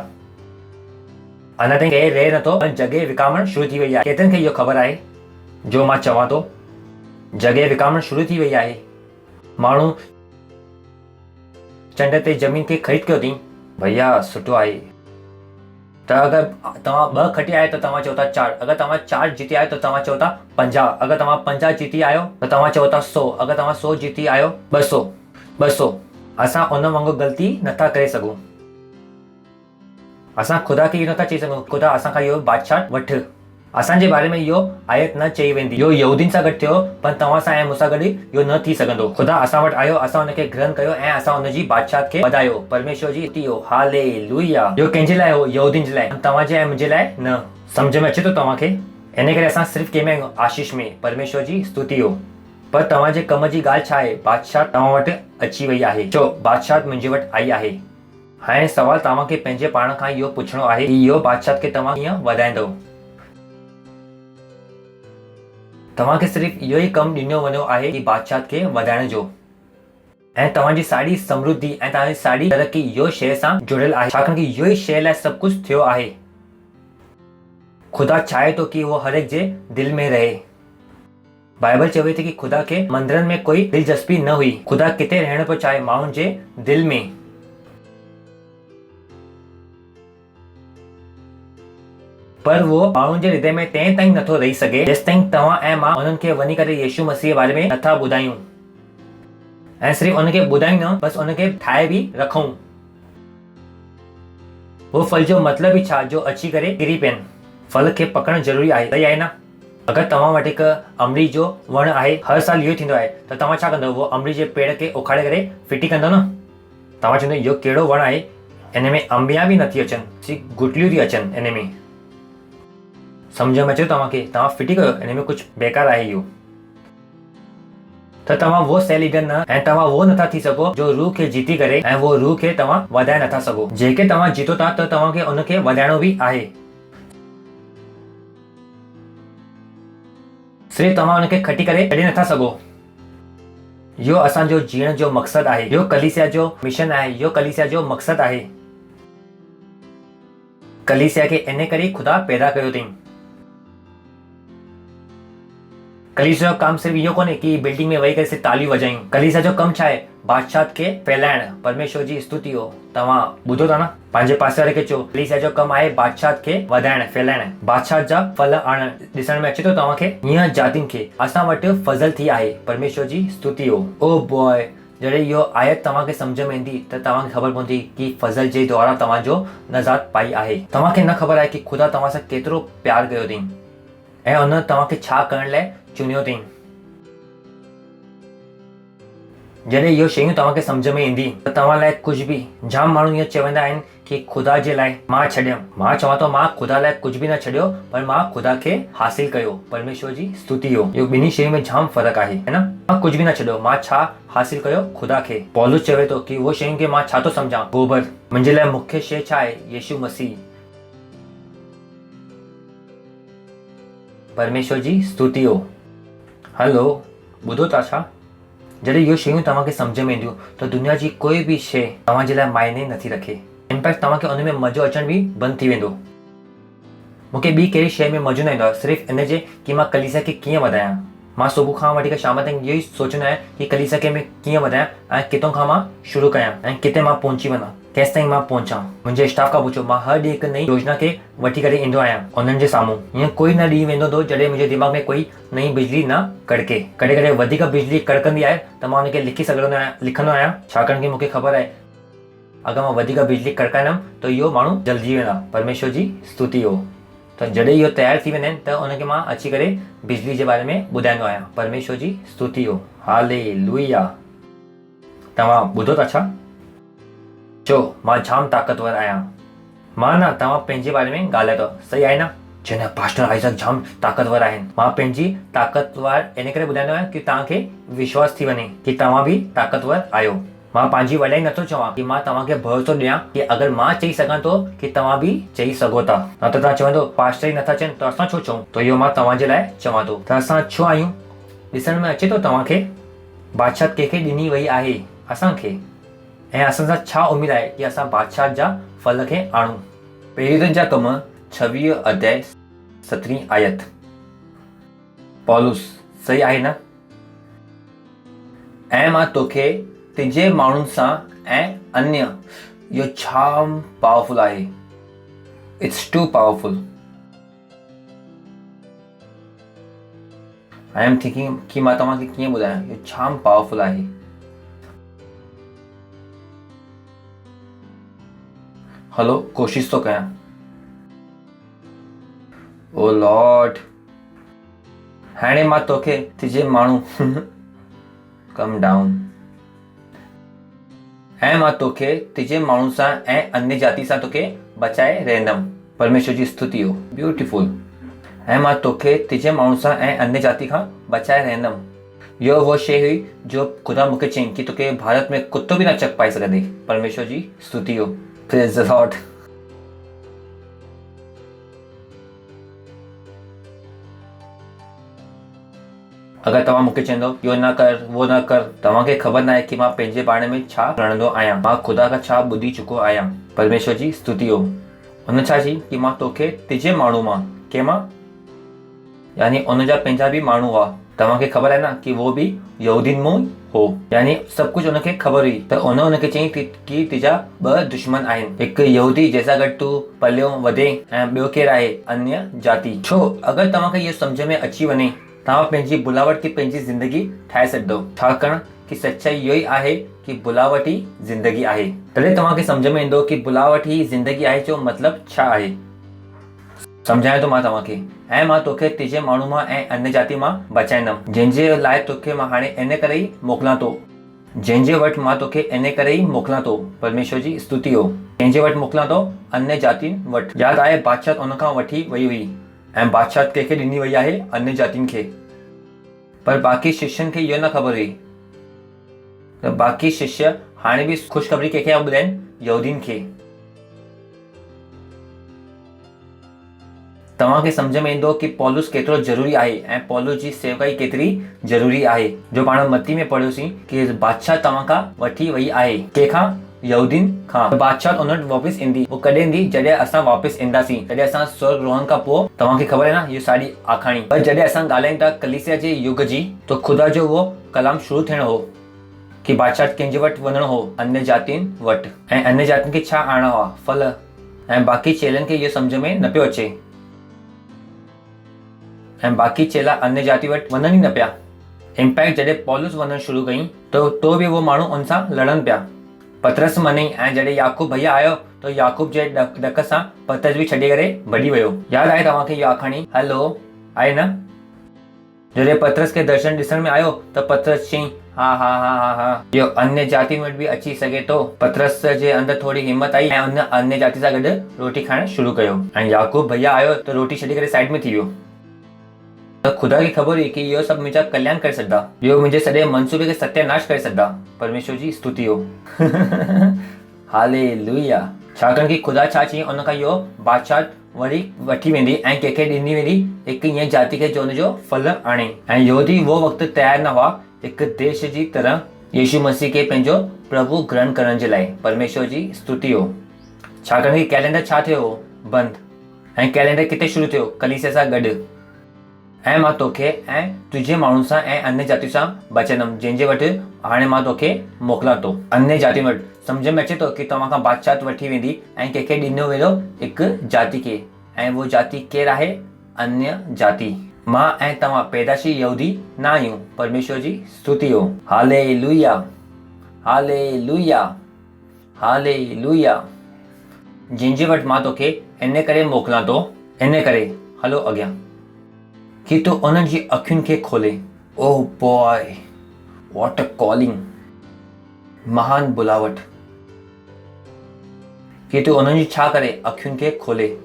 अञा ताईं केरु रहे नथो, पर जॻह विकामण शुरू थी वई आहे। केतिरनि खे इहो ख़बर आहे जो मां चवां थो? जॻह विकामण शुरू थी वई आहे। माण्हू चंड ते ज़मीन खे ख़रीद कयो अथई। भैया सुठो आहे। त अगरि तव्हां 2 खटी आयो त तव्हां चओ था 4। अगरि तव्हां 4 जीती आयो त तव्हां चओ था 50। अगरि तव्हां 50 जीती आयो त तव्हां चओ था 100। अगरि तव्हां 100 जीती आयो 200। असां उन वांगुरु ग़लती नथा करे सघूं। असां ख़ुदा खे इहो नथा चई सघूं ख़ुदा असां खां इहो बादशाह वठि। असांजे बारे में इहो आयत न चई वेंदी। इहो यहूदीन सां गॾु थियो, पर तव्हां सां ऐं मूंसां गॾु इहो न थी सघंदो। ख़ुदा असां वटि आयो, असां हुनखे ग्रहण कयो ऐं असां हुनजी बादशाह खे वधायो। परमेश्वर जी स्तुति हो, हालेलुया। इहो कंहिंजे लाइ हो? यहूदीन जे लाइ, तव्हांजे ऐं मुंहिंजे लाइ न। सम्झ में अचे थो तव्हांखे? इन करे असां सिर्फ़ु कंहिंमें आहियूं, आशीष में। परमेश्वर जी स्तुति हो। पर तव्हांजे कम जी ॻाल्हि छा आहे? बादशाह तव्हां वटि अची वई आहे। चओ बादशाह मुंहिंजे वटि आई आहे। हाणे सवाल तव्हांखे पंहिंजे पाण खां इहो पुछणो आहे कि इहो बादशाह खे तव्हां कीअं वधाईंदव? तव्हांखे सिर्फ़ु इहो ई कमु ॾिनो वञो आहे कि बादशाह खे वधाइण जो, ऐं तव्हांजी सारी समृद्धि ऐं तव्हांजी सारी तरक़ी इहो शइ सां जुड़ियल आहे, छाकाणि कि इहो ई शइ लाइ सभु कुझु थियो आहे। ख़ुदा चाहे थो कि उहो हर एक जे दिल में रहे। बाइबल चवे थी कि ख़ुदा खे मंदिरनि में कोई दिलचस्पी न हुई। ख़ुदा किथे रहण पियो चाहे? माण्हुनि जे दिल में। पर वो माण्हुनि जे हृदय में तें ताईं नथो रही सघे जेसि ताईं तव्हां ऐं मां उन्हनि खे वञी करे यीशु मसीह जे बारे में नथा ॿुधायूं, ऐं सिर्फ़ु उनखे ॿुधायूं न, बसि उनखे ठाहे बि रखूं। वो फल जो मतिलबु ई छा जो अची करे किरी पइनि। फल खे पकड़णु ज़रूरी आहे, सही आहे न? अगरि तव्हां वटि हिकु अमड़ी जो वणु आहे, हर साल इहो थींदो आहे, त तव्हां छा कंदव? वो अमड़ी जे पेड़ खे उखाड़े करे फिटी कंदव न? तव्हां चवंदव इहो कहिड़ो वणु आहे, इन में अंबियां बि नथी अचनि, सिर्फ़ु गुटलियूं थी अचनि इन में। सम्झ में अचे तव्हांखे? तव्हां फिटी कयो, इन में कुझु बेकार आहे इहो। त तव्हां वो सेल लीडर न, ऐं तव्हां वो नथा थी सघो जो रूह खे जीती करे ऐं वो रूह खे तव्हां वधाए नथा सघो। जेके तव्हां जीतो था त तव्हांखे उनखे वधाइणो बि आहे। सिर्फ़ु तव्हां उनखे खटी करे छॾे नथा सघो। इहो असांजो जीअण जो मक़सदु आहे। इहो कलीसिया जो मिशन आहे। इहो कलीसिया जो मक़सदु आहे। कलीसिया खे इन करे ख़ुदा पैदा कयो अथईं। कलीसिया जो कमु सिर्फ़ु इहो कोन्हे कि बिल्डिंग में वेही करे सिर्फ़ु तालियूं वॼायूं। कलीसिया जो कमु छा आहे? बादशाह खे फैलाइण। परमेश्वर जी स्तुति हो। तव्हां ॿुधो था न? पंहिंजे पासे वारे खे चओ कलीसिया जो कमु आहे बादशाह खे वधाइण, फैलाइण, बादशाह जा फल आणण। ॾिसण में अचे थो तव्हांखे? हीअं जातियुनि खे असां वटि फज़ल थी आहे। परमेश्वर जी स्तुति हो। ओ बॉय, जॾहिं इहो आयत तव्हांखे सम्झ में ईंदी त तव्हांखे ख़बर पवंदी कि फज़ल जे द्वारा तव्हांजो नजात पाई आहे। तव्हांखे न ख़बर आहे कि ख़ुदा तव्हां सां केतिरो प्यार कयो अथईं ऐं उन तव्हांखे छा करण लाइ चुनियो अथईं। जॾहिं इहो शयूं तव्हांखे सम्झ में ईंदी त तव्हां लाइ कुझु बि, जाम माण्हू ईअं चवंदा आहिनि कि ख़ुदा जे लाइ मां छॾियमि। मां चवां थो मां ख़ुदा लाइ कुझु बि न छॾियो, पर मां ख़ुदा खे हासिल कयो। परमेश्वर जी स्तुति हो। इहो ॿिन्ही शयुनि में जाम फ़र्क़ु आहे, है न? मां कुझु बि न छॾियो, मां छा हासिल कयो? ख़ुदा खे। पौलुस चवे थो कि उहो शयुनि खे मां छा थो सम्झां? गोबर। मुंहिंजे लाइ मुख्य शइ छा आहे? यीशु मसीह। परमेश्वर जी स्तुति हो। हलो, ॿुधो था छा? जॾहिं इहो शयूं तव्हांखे सम्झ में ईंदियूं त दुनिया जी कोई बि शइ तव्हांजे लाइ मायने नथी रखे। इनफैक्ट तव्हांखे उन में मज़ो अचण बि बंदि थी वेंदो। मूंखे ॿी कहिड़ी शइ में मज़ो न ईंदो आहे, सिर्फ़ु इन जे कि मां कलीसिया खे कीअं वधायां। मां सुबुह खां वठी करे शाम ताईं इहो ई सोचंदो आहियां कि कलीसिया खे में कीअं वधायां ऐं किथां खां मां शुरू कयां ऐं किथे मां पहुची वञां, केसि ताईं मां पहुचां। मुंहिंजे स्टाफ खां पुछो, मां हर ॾींहुं हिकु नई योजना खे वठी करे ईंदो आहियां उन्हनि जे साम्हूं। हीअं कोई न ॾींहुं वेंदो थो जॾहिं मुंहिंजे दिमाग़ में कोई नई बिजली न कड़के। कॾहिं कॾहिं वधीक बिजली कड़कंदी आहे त मां हुनखे लिखंदो आहियां, छाकाणि कि मूंखे ख़बर आहे अगरि मां वधीक बिजली कड़काईंदमि त इहो माण्हू जल्दी वेंदा। परमेश्वर जी स्तुति हो। त जॾहिं इहो तयारु थी वेंदा आहिनि त उनखे मां अची करे बिजली जे बारे में ॿुधाईंदो आहियां। परमेश्वर जी स्तुति हो। हालेलुया। तव्हां ॿुधो था छा? चओ मां जाम ताक़तवर आहियां। मां न, तव्हां पंहिंजे बारे में ॻाल्हायो था, सही आहे न? चवंदा पास्टर आइज़क जाम ताक़तवर आहिनि। मां पंहिंजी ताक़तवर इन करे ॿुधाईंदो आहियां कि तव्हांखे विश्वास थी वञे कि तव्हां बि ताक़तवर आहियो। मां पंहिंजी वॾाई नथो चवां कि मां तव्हांखे भरोसो ॾियां कि अगरि मां चई सघां थो कि तव्हां बि चई सघो था। न त तव्हां चवंदो पास्टर ई नथा चवनि त असां छो चऊं? त इहो मां तव्हांजे लाइ चवां थो। त असां छो आहियूं? ॾिसण में अचे थो तव्हांखे? बादशाह कंहिंखे ॾिनी वई आहे? असांखे। ऐं असां सां छा उमेद आहे कि असां बादशाह जा फल खे आणूं। प्रेरितनि जा कम 26 अध्याय 17 आयत। पौलुस, सही आहे न? ऐं मां तोखे तुंहिंजे माण्हुनि सां ऐं अन्य, इहो जाम पावरफुल आहे। It's too powerful. I am thinking कि मां तव्हांखे कीअं ॿुधायां। इहो जाम पावरफुल आहे। हलो, कोशिश तो कयां। ओ लॉर्ड, हाणे मां तोखे तुंहिंजे माण्हू कम डाउन, ऐं मां तोखे तुंहिंजे माण्हू सां ऐं अन्य जाति सां तोखे बचाए रहंदमि। परमेश्वर जी स्तुति हो। ब्यूटीफुल। ऐं मां तोखे तिजे माण्हू सां ऐं अन्य जाति खां बचाए रहंदमि। इहो उहो शइ हुई जो ख़ुदा मूंखे चयईं कि तोखे भारत में कुतो बि न चक पाए सघंदे। परमेश्वर जी स्तुति हो। Praise the Lord. अगर तव्हां मूंखे चवंदो इहो न कर वो न कर, तव्हांखे ख़बर न आहे कि मां पंहिंजे पाण में छा ॼाणंदो आहियां, मां ख़ुदा खां छा ॿुधी चुको आहियां। परमेश्वर जी स्तुति हो। हुन छा चई कि मां तोखे तिजे माण्हू मां, कंहिंमां, यानी उनजा पंहिंजा बि माण्हू हुआ। तव्हांखे ख़बर आहे न कि वो बि यहूदियुनि मां हो, यानी सभु कुझु उनखे ख़बर हुई। त उनखे चयईं कि तिजा 2 दुश्मन आहिनि, हिकु यहूदी जंहिंसां गॾु तूं पलियो वधे ऐं ॿियो केरु आहे अन्य जाति। छो अगरि तव्हांखे इहो सम्झ में अची वञे, तव्हां पंहिंजी बुलावट खे पंहिंजी ज़िंदगी ठाहे सघंदो। छाकाणि कि सच्चाई इहो ई आहे कि बुलावट ई ज़िंदगी आहे। तॾहिं तव्हांखे सम्झ में ईंदो कि बुलावट ई ज़िंदगी आहे जो मतिलबु छा आहे। सम्झायां थो मां तव्हांखे। ऐं मां तोखे तिजे माण्हू मां ऐं अन्य जाति मां बचाईंदमि, जंहिंजे लाइ तोखे मां हाणे इन करे ई मोकिलियां थो, जंहिंजे वटि मां तोखे इन करे ई मोकिलियां थो। परमेश्वर जी स्तुति हो। कंहिंजे वटि मोकिलियां थो? अन्य जातियुनि वटि। यादि आहे बादशाह उन खां वठी वई हुई ऐं बादशाह कंहिंखे ॾिनी वई आहे? अन्य जातियुनि खे। पर बाक़ी शिष्यनि खे इहो न ख़बर हुई। त बाक़ी शिष्य हाणे बि ख़ुशख़बरी कंहिंखे ॿुधाइनि? यहूदियुनि खे। तव्हांखे सम्झ में ईंदो कि पौलुस केतिरो ज़रूरी आहे ऐं पौलुस जी सेवकाई केतिरी ज़रूरी आहे। जो पाण मत्ती में पढ़ियोसीं कि बादशाह तव्हां खां वठी वई आहे। कंहिंखां? यहूदियुनि खां। बादशाह उन वटि वापसि ईंदी। वो कॾहिं ईंदी? जॾहिं असां वापसि ईंदासीं, जॾहिं असां स्वर्ग रोहण खां पोइ। तव्हांखे ख़बर आहे न, इहो साड़ी आखाणी। पर जॾहिं असां ॻाल्हायूं था कलीसिया जे युग जी, तो ख़ुदा जो उहो कलाम शुरू थियणो हो कि बादशाह कंहिंजे वटि वञणो हो? अन्य जातियुनि वटि। ऐं अन्य जातियुनि खे छा आणणो हुआ? फल। ऐं बाक़ी चेलनि खे इहो सम्झ में न पियो अचे ऐं बाक़ी चेला अन्य जाति वटि वञनि ई न पिया। इम्पैक्ट जॾहिं पौलुस वञणु शुरू कई तो बि उहो माण्हू उन सां लड़नि पिया। पतरस मञई ऐं जॾहिं याकूब भैया आयो तो याकूब जे ॾक सां पतरस बि छॾे करे भॼी वियो। यादि आहे तव्हांखे इहा आखाणी? हलो आहे न? जॾहिं पतरस खे दर्शन ॾिसण में आयो त पतरस चई हा हा हा हा हा, इहो अन्य जाति वटि बि अची सघे थो। पतरस जे अंदरि थोरी हिम्मत आई ऐं उन अन्य जाति सां गॾु रोटी खाइणु शुरू कयो। ऐं याकूब भैया आयो त रोटी छॾी करे साइड में थी वियो। त ख़ुदा खे ख़बर हुई कि इहो सभु मुंहिंजा कल्याण करे सघंदा, इहो मुंहिंजे सॼे मनसूबे खे सत्यानाश करे सघंदा। परमेश्वर जी स्तुति हो। हालेलुया। छाकाणि कि ख़ुदा छा चई, उन खां इहो बादशाह वरी वठी वेंदी ऐं कंहिंखे ॾिनी वेंदी, हिकु ईअं जाति खे जो हुनजो फल आणे। ऐं यहूदी वो वक़्तु तयारु न हुआ हिकु देश जी तरह यीशु मसीह खे पंहिंजो प्रभु ग्रहण करण जे लाइ। परमेश्वर जी स्तुति हो। छाकाणि कि कैलेंडर छा थियो हो? बंदि। ऐं कैलेंडर किथे शुरू थियो? कलीसिया सां गॾु। ऐं मां तोखे ऐं तुंहिंजे माण्हू सां ऐं अन्य जाति सां बचंदमि, जंहिंजे वटि हाणे मां तोखे मोकिलियां थो। अन्य जाति वटि। सम्झ में अचे थो कि तव्हां खां बादशाह वठी वेंदी ऐं कंहिंखे ॾिनो वेंदो हिकु जाति खे, ऐं वो जाति केरु आहे? अन्य जाति। मां ऐं तव्हां पैदाशी यहूदी न आहियूं। परमेश्वर जी स्तुति हो। Hallelujah, hallelujah, hallelujah. जंहिंजे वटि मां तोखे इन करे मोकिलियां थो, इन करे हलो अॻियां कि तूं उन्हनि जी अखियुनि खे खोले। Oh boy, what a calling. महान बुलावट कि तूं उन्हनि जी छा करे? अखियुनि खे खोले।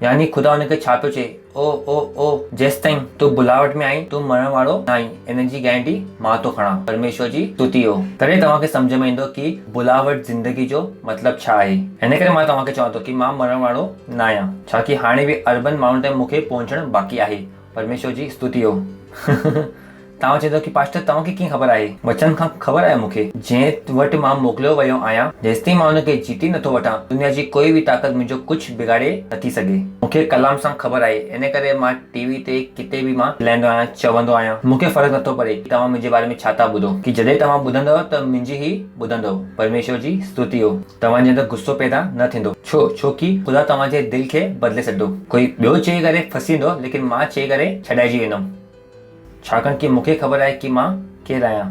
यानी ख़ुदा उनखे छा पियो चए? ओ जेसि ताईं तूं बुलावट में आई, तूं मरण वारो न आई, इन जी गारंटी मां थो खणा। परमेश्वर जी स्तुति हो। तॾहिं तव्हांखे सम्झ में ईंदो कि बुलावट ज़िंदगी जो मतिलबु छा आहे। इन करे मां तव्हांखे चवां थो कि मां मरण वारो न आहियां, छा कि हाणे बि अर्बन माण्हुनि ताईं मूंखे पहुचणु बाक़ी आहे। परमेश्वर जी स्तुति हो। तव्हां चवंदो कि पास्टर तव्हांखे कीअं ख़बर आहे? वचन खां ख़बर आहे मूंखे। जंहिं वटि मां मोकिलियो वियो आहियां, जेसिताईं मां हुनखे जीती नथो वठां, दुनिया जी कोई बि ताक़त मुंहिंजो कुझु बिगाड़े नथी सघे। मूंखे कलाम सां ख़बर आहे। इन करे मां टीवी ते किथे बि मां ॻाल्हाईंदो आहियां, चवंदो आहियां। मूंखे फ़र्क़ु नथो पए कि तव्हां मुंहिंजे बारे में छा था ॿुधो, कि जॾहिं तव्हां ॿुधंदव त मुंहिंजी ई ॿुधंदव। परमेश्वर जी स्तुति हो। तव्हांजे अंदरि गुस्सो पैदा न थींदो। छो कि ख़ुदा तव्हांजे दिलि खे बदिले सघंदो। कोई ॿियो चई करे फसी वेंदो, लेकिन मां चई करे छॾाइजी वेंदुमि। छाकाणि कि मूंखे ख़बर आहे कि मां केरु आहियां।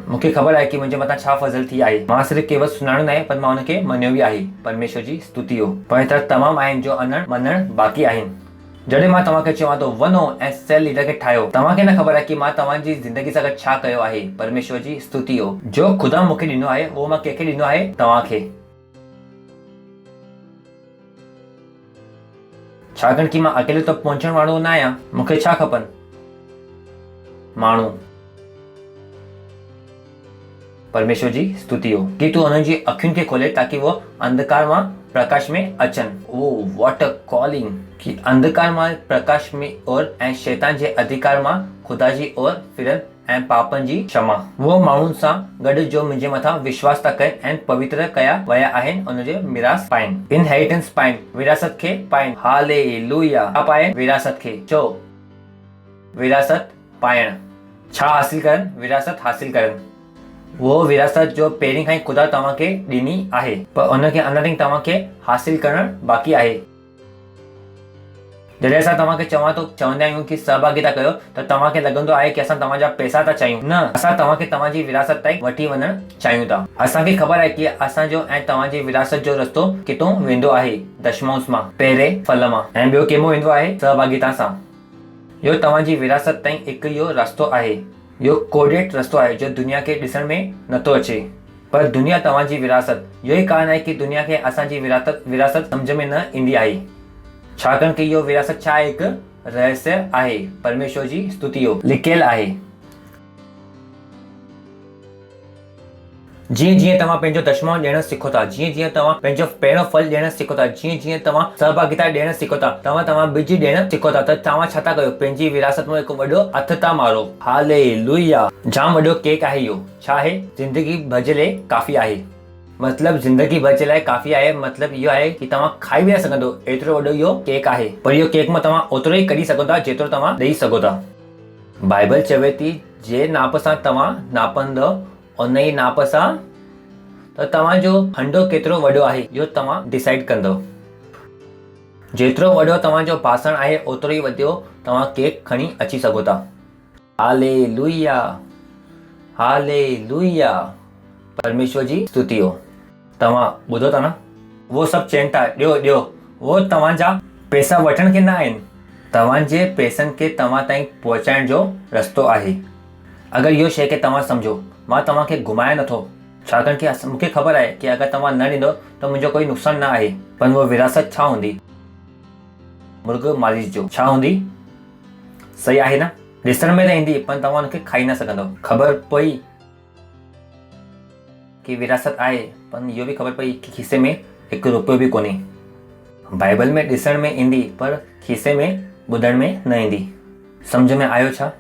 मूंखे ख़बर आहे कि मुंहिंजे मथां छा फज़ल थी आहे। मां सिर्फ़ु केवल सुञाणो न आहे, पर मां हुनखे मञियो बि आहे। परमेश्वर जी स्तुति हो। पर त तमामु आहिनि जो अञा मञणु बाक़ी आहिनि। जॾहिं मां तव्हांखे चवां थो वञो ऐं सेल लीडर खे ठाहियो, तव्हांखे न ख़बर आहे कि मां तव्हांजी ज़िंदगी सां गॾु छा कयो आहे। परमेश्वर जी स्तुति हो। जो ख़ुदा मूंखे ॾिनो आहे, उहो मां कंहिंखे ॾिनो आहे? तव्हांखे। छाकाणि कि मां अकेलो त पहुचण वारो न आहियां। मूंखे छा खपनि? माण्हू। परमेश्वर जी स्तुति हो कि तू उन्हनि जी अखियुनि खे खोले ताकि वो अंधकार मां प्रकाश में अचनि। ओ व्हाट अ कॉलिंग कि अंधकार मां प्रकाश में और ऐं शैतान जे अधिकार मां खुदा जी ओर फिरनि ऐं पापनि जी क्षमा। वो माण्हुनि सां गॾु जो मुंहिंजे मथां विश्वास था कनि ऐं पवित्र कया विया आहिनि उनजो मिरास पाइनि, इनहेरिटेंस पाइनि, विरासत खे पाइनि। हालेलुया। छा पाइनि? विरासत खे। चओ विरासत पाइण। छा हासिल करनि? विरासत हासिल करनि। वो विरासत जो पहिरीं खां ई खुदा तव्हांखे ॾिनी आहे, पर उनखे अञा ताईं तव्हांखे हासिल करणु बाक़ी आहे। जॾहिं असां तव्हांखे चवंदा आहियूं कि सहभागिता कयो त तव्हांखे लॻंदो आहे कि असां तव्हांजा पैसा था चाहियूं। न, असां तव्हांखे तव्हांजी विरासत ताईं वठी वञणु चाहियूं था। असांखे ख़बर आहे कि असांजो ऐं तव्हांजी विरासत जो रस्तो किथां वेंदो आहे? दशमांश मां, पहिरें फल मां, ऐं ॿियो कंहिं वेंदो आहे? सहभागिता सां। इहो तव्हांजी विरासत ताईं हिकु इहो रस्तो आहे। इहो कोडेड रस्तो आहे जो दुनिया खे ॾिसण में नथो अचे, पर दुनिया तव्हांजी विरासत, इहो ई कारण आहे कि दुनिया खे असांजी विरासत सम्झ में न ईंदी आहे। छाकाणि कि इहो विरासत छा आहे? हिकु रहस्य आहे। परमेश्वर जी स्तुति हो लिखियलु आहे। जीअं जीअं तव्हां पंहिंजो दशमांश ॾियणु सिखो था, जीअं जीअं तव्हां पंहिंजो पहिरों फल ॾियणु सिखो था, जीअं जीअं तव्हां सहभागिता ॾियणु सिखो था, तव्हां ॿिज ॾियणु सिखो था, त तव्हां छा था कयो? पंहिंजी विरासत में हिकु वॾो हथु था मारो। हालेलुया। जाम वॾो केक आहे इहो। छा आहे? ज़िंदगी भर जे लाइ काफ़ी आहे। मतलब ज़िंदगी भर जे लाइ काफ़ी आहे, मतलब इहो आहे कि तव्हां खाई बि न सघंदो, एतिरो वॾो इहो केक आहे। पर इहो केक मां तव्हां ओतिरो ई कढी सघो था जेतिरो तव्हां ॾेई सघो था। बाइबल चवे थी जे नाप सां तव्हां नापंदव उन ई नाप सां त तव्हांजो हंडो केतिरो वॾो आहे इहो तव्हां डिसाइड कंदव। जेतिरो वॾो तव्हांजो बासण आहे ओतिरो ई वॾो तव्हां केक खणी अची सघो था। Hallelujah, hallelujah. परमेश्वर जी स्तुति हो। तव्हां ॿुधो था न? वो सभु चवनि था ॾियो ॾियो। वो तव्हांजा पैसा वठण खे न आहिनि, तव्हांजे पैसनि खे तव्हां ताईं पहुचाइण जो रस्तो आहे। अगरि इहो शइ खे तव्हां सम्झो, मां तव्हांखे घुमाए नथो, छाकाणि कि मूंखे ख़बर आहे कि अगरि तव्हां न ॾींदो त मुंहिंजो कोई नुक़सानु न आहे। पर उहा विरासत छा हूंदी? मुर्ग मालिश जो छा हूंदी? सही आहे न? ॾिसण में त ईंदी, पर तव्हां हुनखे खाई न सघंदव। ख़बर पई कि विरासत आहे, पर इहो बि ख़बर पई कि खीसे में हिकु रुपयो बि कोन्हे। बाइबल में ॾिसण में ईंदी, पर खीसे में ॿुधण में न ईंदी। सम्झ में आयो छा?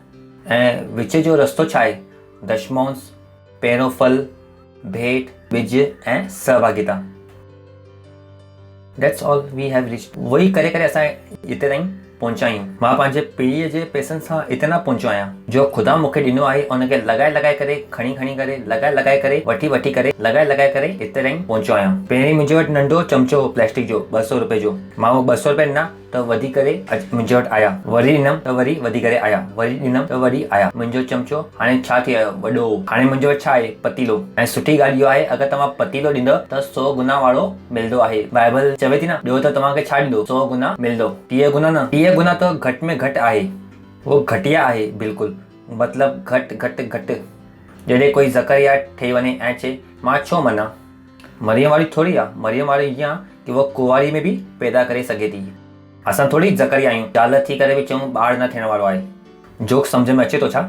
ऐं विच जो रस्तो छा आहे? दशमांश, पहिरों फल, भेंट, ॿिज ऐं सहभागिता। That's all we have reached. वही करे करे असां हिते ताईं पहुचा आहियूं। मां पंहिंजे पीढ़ीअ जे पैसनि सां हिते न पहुचो आहियां। जो ख़ुदा मूंखे ॾिनो आहे उनखे लॻाए करे खणी करे लॻाए करे वठी करे लॻाए करे हिते ताईं पहुचो आहियां। पहिरीं मुंहिंजे वटि नंढो चमचो हो प्लास्टिक जो 200 रुपए जो। मां उहो 200 रुपए ॾिना त वधी करे मुंहिंजे वटि आया, वरी ॾिनमि त वरी वधी करे आया, वरी ॾिनमि त वरी आया। मुंहिंजो चमचो हाणे छा थी वियो? वॾो। हाणे मुंहिंजे वटि छा आहे? पतीलो। ऐं सुठी ॻाल्हि इहो आहे अगरि तव्हां पतीलो ॾींदव त 100 गुना वारो मिलंदो आहे। बाइबल चवे थी न, ॾियो त तव्हांखे छा ॾींदो? 100 गुना मिलंदो। 30 गुना न, 30 गुना त घटि में घटि आहे। उहो घटिया आहे बिल्कुलु, मतिलबु घटि। जॾहिं कोई ज़करिया ठही वञे ऐं चए मां छो मना? मरियम वारी थोरी आहे। मरियम वारी ईअं आहे कि उहा कुंवारी में बि पैदा करे सघे थी। असां थोरी ज़करिया आहियूं, ज़ाल थी करे बि चऊं ॿार न थियण वारो आहे। जोक सम्झ में अचे थो छा?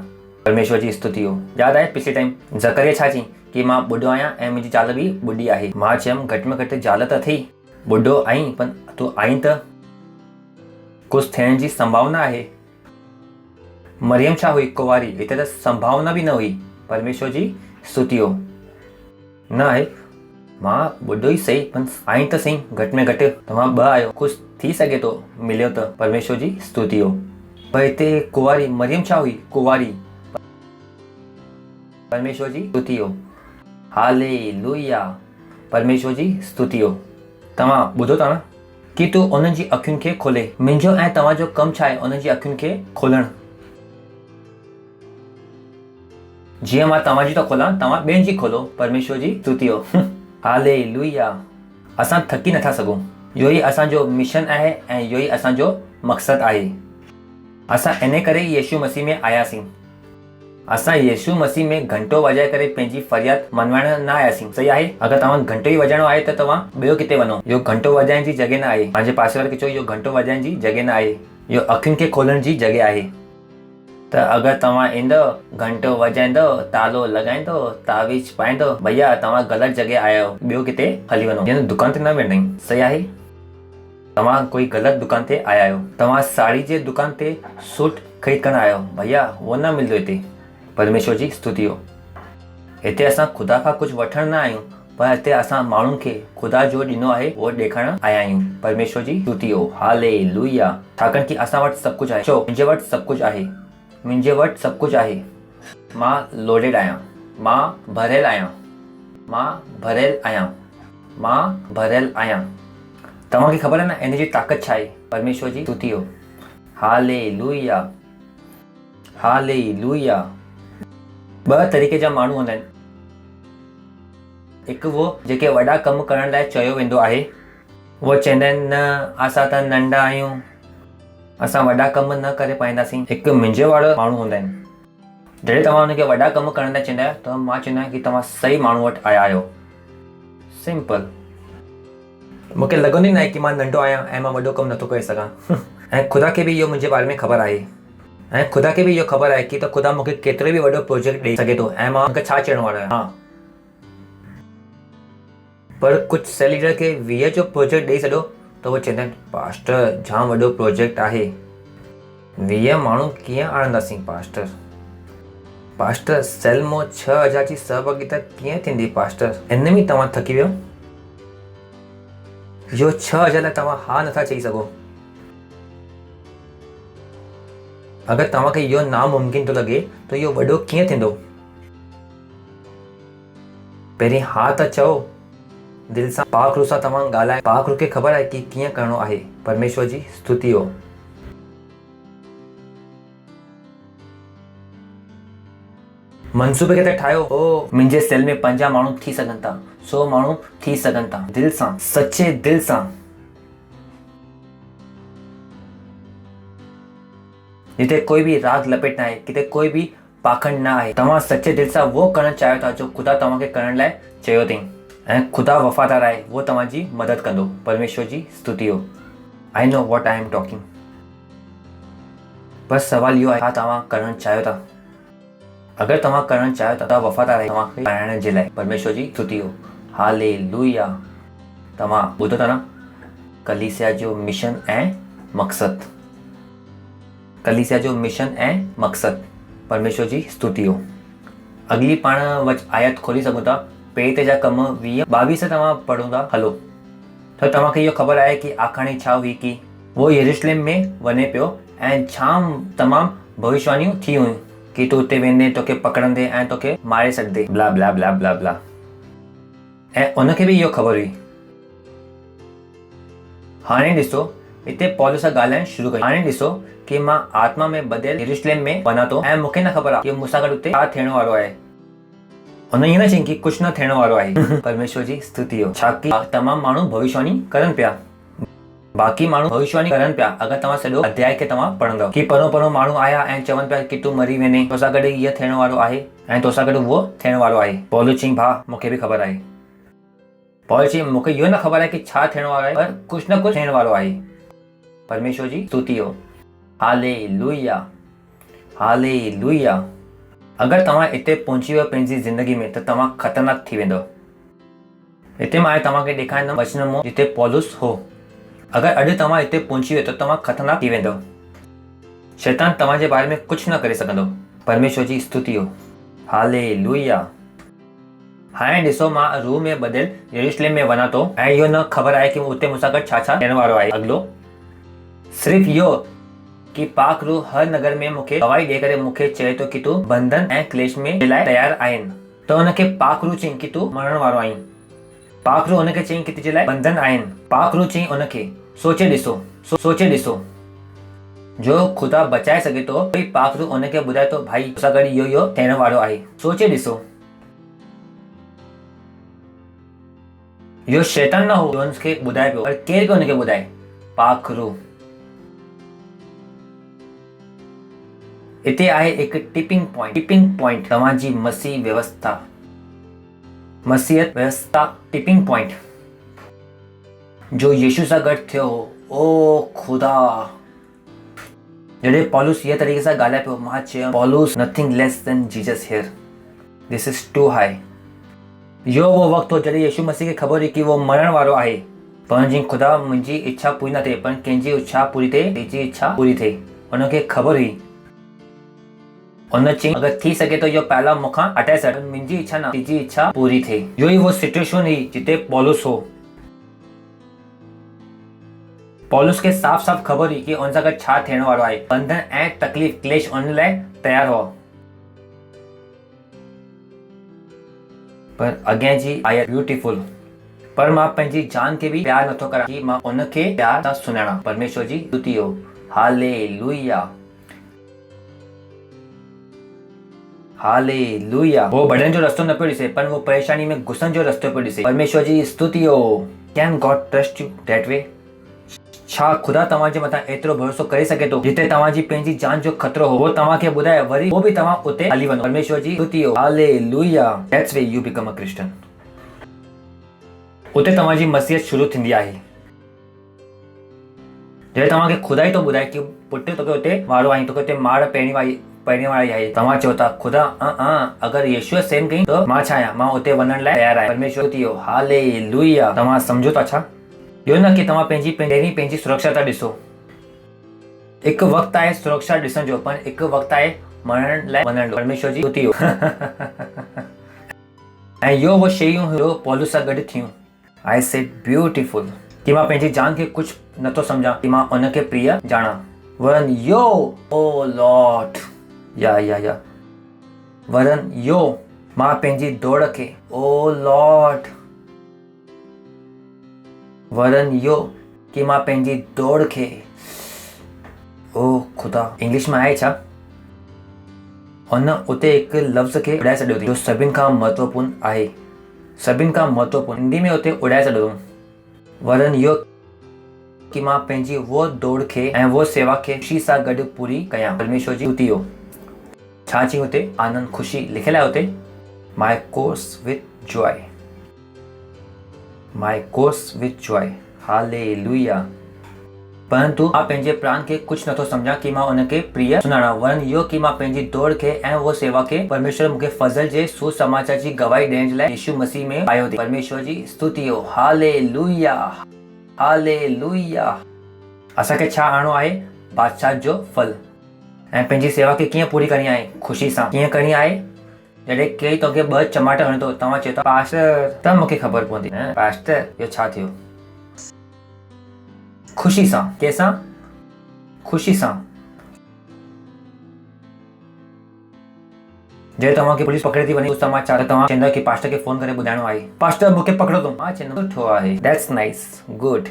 परमेश्वर जी स्तुति हो। यादि आहे पिछले टाइम ज़करिया छा चई कि मां ॿुढो आहियां ऐं मुंहिंजी ज़ाल बि ॿुढी आहे। मां चयमि घटि में घटि ज़ाल त थी, ॿुढो आहीं पर तूं आहीं त कुझु थियण जी संभावना आहे। मरियम छा हुई? कुंवारी। हिते त संभावना बि न हुई। परमेश्वर जी स्तुति हो। न आहे, मां ॿुढो ई सही पर आहीं त सही, घटि में घटि तव्हां ॿ आहियो, कुझु थी सघे थो मिलियो त। परमेश्वर जी स्तुति हो। पर हिते कुंवारी, मरियम छा हुई? कुंवारी। परमेश्वर जी स्तुति हो। हालेलुया। परमेश्वर जी स्तुति हो। तव्हां ॿुधो था न कि तूं उन्हनि जी अखियुनि खे खोले। मुंहिंजो ऐं तव्हांजो कमु छा आहे? उन्हनि जी अखियुनि खे खोलणु। जीअं मां तव्हांजी थो खोलां, तव्हां ॿियनि जी खोलो। परमेश्वर जी स्तुति हो। हालेलुया। असां थकी नथा सघूं। इहो ई असांजो मिशन आहे ऐं इहो ई असांजो मक़सदु आहे। असां इन करे यीशु मसीह में आयासीं। असां यीशु मसीह में घंटो वॼाए करे पंहिंजी फरियाद मनवाइण न आयासीं, सही आहे। अगरि तव्हां घंटो ई वॼाइणो आहे त तव्हां ॿियो किथे वञो। इहो घंटो वॼाइण जी जॻह न आहे। पंहिंजे पासे वारे खे चओ इहो घंटो वॼाइण जी जॻह न आहे, इहो अखियुनि खे खोलण जी जॻह आहे। त अगरि तव्हां ईंदव, घंटो वॼाईंदव, तालो लॻाईंदव, तावीज़ पाईंदव, भैया तव्हां ग़लति जॻह आया आहियो, ॿियो किथे हली वञो। यानी दुकान ते न वेंदा आहियूं, सही आहे। तव्हां कोई ग़लति दुकान ते आया आहियो। तव्हां साड़ी जे दुकान ते सूट ख़रीद करणु आया आहियो, भैया उहो न मिलंदो हिते। परमेश्वर जी स्तुति हो। हिते असां ख़ुदा खां कुझु वठण न आहियूं, पर हिते असां माण्हुनि खे ख़ुदा जो ॾिनो आहे उहो ॾेखारण आया आहियूं। परमेश्वर जी स्तुति हो। हालेलुया। छाकाणि कि असां वटि सभु कुझु आहे। छो? मुंहिंजे वटि सभु कुझु आहे। मुंहिंजे वटि सभु कुझु आहे। मां लोडेड आहियां, मां भरियल आहियां, मां भरियल आहियां, मां भरियल आहियां। तव्हांखे ख़बर आहे न इन जी ताक़त छा आहे? परमेश्वर जी स्तुति हो। Hallelujah, hallelujah. ॿ तरीक़े जा माण्हू हूंदा आहिनि। हिकु उहो जेके वॾा कमु करण लाइ चयो वेंदो आहे, उहो चवंदा आहिनि न असां त नंढा आहियूं, असां वॾा कम न करे पाईंदासीं। हिकु मुंहिंजे वारा माण्हू हूंदा आहिनि। जॾहिं तव्हां हुनखे वॾा कम करण लाइ चवंदा आहियो त मां चवंदो आहियां कि तव्हां सही माण्हू वटि आया आहियो। सिंपल। मूंखे लॻंदो ई न आहे कि मां नंढो आहियां ऐं मां वॾो कमु नथो करे सघां। ऐं ख़ुदा खे बि इहो मुंहिंजे बारे में ख़बर आहे। ऐं ख़ुदा खे बि इहो ख़बर आहे कि त ख़ुदा मूंखे केतिरो बि वॾो प्रोजेक्ट ॾेई सघे थो ऐं मां हुनखे छा चवण वारो आहियां। हा, पर कुझु सेल लीडर खे 20 जो प्रोजेक्ट ॾेई छॾियो त उहे चवंदा आहिनि पास्टर जाम वॾो प्रोजेक्ट आहे, 20 माण्हू कीअं आणंदासीं पास्टर? पास्टर सेल मां 6000 जी सहभागिता कीअं थींदी पास्टर? इन में तव्हां थकी वियो। इहो 6000 लाइ तव्हां हा नथा चई सघो। अगरि तव्हांखे इहो नामुमकिन थो लॻे त इहो वॾो कीअं थींदो? पहिरीं हा त चओ, दिलि सां पाक रूह सां तव्हां ॻाल्हाए। पाक रूह खे ख़बर आहे कि कीअं करिणो आहे। परमेश्वर जी स्तुति हो। मनसूबे खे त ठाहियो। ओ मुंहिंजे सेल में 50 माण्हू थी सघनि था, 100 माण्हू थी सघनि था। दिलि सां, सचे दिलि सां। जिते कोई बि राग लपेट न आहे, किथे कोई बि पाखंड न आहे। तव्हां सचे दिलि सां उहो करणु चाहियो था जो ख़ुदा तव्हांखे करण लाइ चयो अथई। ऐं ख़ुदा वफ़ादार आहे, उहो तव्हांजी मदद कंदो। परमेश्वर जी स्तुति हो। I know what I am talking. बस सवाल इहो आहे, छा तव्हां करणु चाहियो था? अगरि तव्हां करणु चाहियो था त वफ़ादार आहे तव्हांखे पाइण जे लाइ। परमेश्वर जी स्तुति हो। हालेलुया। तव्हां ॿुधो था न? कलीसिया जो मिशन ऐं मक़सदु। कलीसिया जो मिशन ऐं मक़सदु। परमेश्वर जी स्तुति हो। अगली पाण वटि आयत खोली सघूं था। पेट जा कम 20-22 तव्हां पढ़ो था हलो त तव्हांखे इहो ख़बर आहे कि आखाणी छा हुई कि वो यरूशलेम में वञे पियो ऐं जाम तमामु भविष्यवाणियूं थी हुयूं कि तूं हुते वेंदे तोखे पकड़ंदे ऐं तोखे मारे छॾंदे, ब्ला ब्ला ब्ला ब्ला ब्ला। ऐं उनखे बि इहो ख़बर हुई। हाणे ॾिसो हिते पौलुस ॻाल्हाइण शुरू कई। हाणे ॾिसो कि मां आत्मा में बदियल यरूशलेम में वञा थो ऐं मूंखे न ख़बर आहे कि मूंसां गॾु हुते छा थियण वारो आहे। हुन ईअं न चयईं कि कुझु न थियण वारो आहे। परमेश्वर जी स्तुति हो। छा कि तमामु माण्हू भविष्यवाणी करनि पिया। बाक़ी माण्हू भविष्यवाणी करनि पिया। अगरि तव्हां सॼो अध्याय खे तव्हां पढ़ंदव कि परो परो माण्हू आया ऐं चवनि पिया कि तूं मरी वेंदे, तोसां गॾु इहो थियण वारो आहे ऐं तोसां गॾु उहो थियण वारो आहे। पौलुस चयईं भाउ मूंखे बि ख़बर आहे। पौलुस चयईं मूंखे इहो न ख़बर आहे कि छा थियण वारो आहे, पर कुझु न कुझु थियण वारो आहे। परमेश्वर जी स्तुति हो। Hallelujah, hallelujah. अगरि तव्हां हिते पहुची वियो पंहिंजी ज़िंदगी में त तव्हां ख़तरनाक थी वेंदव। हिते मां तव्हांखे ॾेखारींदुमि वचन मां जिते पौलुस हो। अगरि अॼु तव्हां हिते पहुची वियो त तव्हां ख़तरनाक थी वेंदव। शैतान तव्हांजे बारे में कुझु न करे सघंदो। परमेश्वर जी स्तुति हो। हालेलुया। हाणे ॾिसो मां रूह में बदियल यरूशलेम में वञा थो ऐं इहो न ख़बर आहे कि उते मूंसां गॾु छा छा थियण वारो आहे। अॻिलो सिर्फ़ु इहो कि पाक रूह हर नगर में मूंखे गवाही ॾेई करे मूंखे चए थो कि तूं बंधन ऐं क्लेश में जे लाइ तयारु आहिनि। त हुनखे पाक रूह चयईं कि तूं मरण वारो आहीं। पाक रूह हुनखे चयईं कि तुंहिंजे लाइ बंधन आहिनि। पाक रूह चयईं हुनखे सोचे ॾिसो, सोचे ॾिसो। जो ख़ुदा बचाए सघे थो, कोई पाक रूह हुनखे ॿुधाए थो भाई तोसां गॾु इहो इहो थियण वारो आहे। सोचे ॾिसो। इहो शैतान न हो जो हुनखे ॿुधाए पियो, पर केरु पियो हुनखे ॿुधाए? पाक रूह। हिते आहे हिकु टिपिंग पॉइंट तव्हांजी मसीह व्यवस्था, मसीहत व्यवस्था टिपिंग पॉइंट जो यीशु सां गॾु थियो हो। ओ खुदा, जॾहिं पॉलुस इहे तरीक़े सां ॻाल्हाए पियो, मां चयो पॉलुस nothing less than Jesus here, this is too high. इहो वो वक़्तु हो जॾहिं यीशु मसीह खे ख़बर हुई कि वो मरण वारो आहे, पर जीअं खुदा मुंहिंजी इच्छा पूरी न थिए पर कंहिंजी इच्छा पूरी थिए, तुंहिंजी इच्छा पूरी थिए, हुनखे ख़बर हुई। हुन चई अगरि थी सघे तो इहो पहिला मूंखां हटाए छॾ, मुंहिंजी इच्छा न, तुंहिंजी इच्छा पूरी थिए। इहो ई वो सिचुएशन हुई जिते पॉलुस हो। पॉलुस खे साफ़ साफ़ ख़बर हुई कि हुन सां गॾु छा थियण वारो आहे, बंधन ऐं तकलीफ़ क्लेश हुन लाइ तयारु हो। पर अॻियां जी आयत ब्यूटीफुल, पर मां पंहिंजी जान खे बि प्यार नथो करां कि मां उनखे प्यार सां सुञाणा। परमेश्वर जी स्तुति हो, हालेलुया हालेलुया। वो बढ़न जो रस्तो न पियो ॾिसे पर वो परेशानी में घुसण जो रस्तो पियो ॾिसे। परमेश्वर जी स्तुति हो। Can God trust you that way? छा खुदा तव्हांजे मथां एतिरो भरोसो करे सघे थो जिते तव्हांजी पंहिंजी जान जो ख़तरो हो, वो तव्हांखे ॿुधाए वरी वो बि तव्हां उते हली वञो। परमेश्वर जी स्तुति हो, hallelujah. That's way you become a Christian. उते तव्हांजी मसीहत शुरू थींदी आहे। जॾहिं तव्हांखे खुदा ई थो ॿुधाए कि पुटु तोखे उते वारो आई, तोखे उते मार पहिरीं वारी आहे, तव्हां चओ था खुदा अगरि यीशुअ सेम कई त मां छा आहियां, मां उते वञण लाइ तयारु आहियां। परमेश्वर थी वियो, हालेलुया। तव्हां सम्झो था छा? इहो न कि तव्हां पंहिंजी सुरक्षा था ॾिसो। हिकु वक़्तु आहे सुरक्षा ॾिसण जो, पर हिकु वक़्तु आहे मरण लाइ वञण जो। परमेश्वर जी स्तुति हो। ऐं इहो वो शयूं हुयो पौलुस सां गॾु थियूं। आई सेड ब्यूटीफुल कि मां पंहिंजी जान खे कुझु नथो सम्झां कि मां उनखे प्रिय ॼाणा। वरन यो ओ लॉर्ड या वरन यो मां पंहिंजी दौड़ खे ओ लॉर्ड, वरन यो कि मां पंहिंजी दौड़ खे ओ खुदा। इंग्लिश में आहे छा? हुन उते हिकु लफ़्ज़ खे उॾाए छॾियो अथई जो सभिनि खां महत्वपूर्ण आहे, सभिनि खां महत्वपूर्ण। हिंदी में उते उॾाए छॾियो अथऊं। वरन यो कि मां पंहिंजी वो दौड़ खे ऐं वो सेवा खे ख़ुशी सां गॾु पूरी कयां। परमेश्वर जी स्तुति हो। छा चई हुते? आनंद, ख़ुशी लिखियलु आहे हुते। My course with Joy, my course with Joy, hallelujah. परंतु मां पंहिंजे प्राण खे कुझु नथो सम्झां कि मां उनखे प्रिय सुञाणा। वरन इहो कि मां पंहिंजी दौड़ खे ऐं वो सेवा खे परमेश्वर मूंखे फज़ल जे सुसमाचार जी गवाही ॾियण जे लाइ यीशु मसीह में पायो अथई। परमेश्वर जी स्तुति हो, हालेलुया हालेलुया। असांखे छा आणो आहे? बादशाह जो फल। ऐं पंहिंजी सेवा खे कीअं पूरी करणी आहे? ख़ुशी सां। कीअं करणी आहे? जॾहिं केरु तोखे 2 चमाट हणे थो, तव्हां चओ था पास्टर त मूंखे ख़बर पवंदी, पास्टर इहो छा थियो? ख़ुशी सां। कंहिंसां? ख़ुशी सां। जॾहिं तव्हांखे पुलिस पकड़े थी वञे उस समाचार, तव्हां चवंदा कि पास्टर खे फोन करे ॿुधाइणो आहे, पास्टर मूंखे पकड़ो अथऊं। मां चवंदुमि सुठो आहे, दैट्स नाइस, गुड।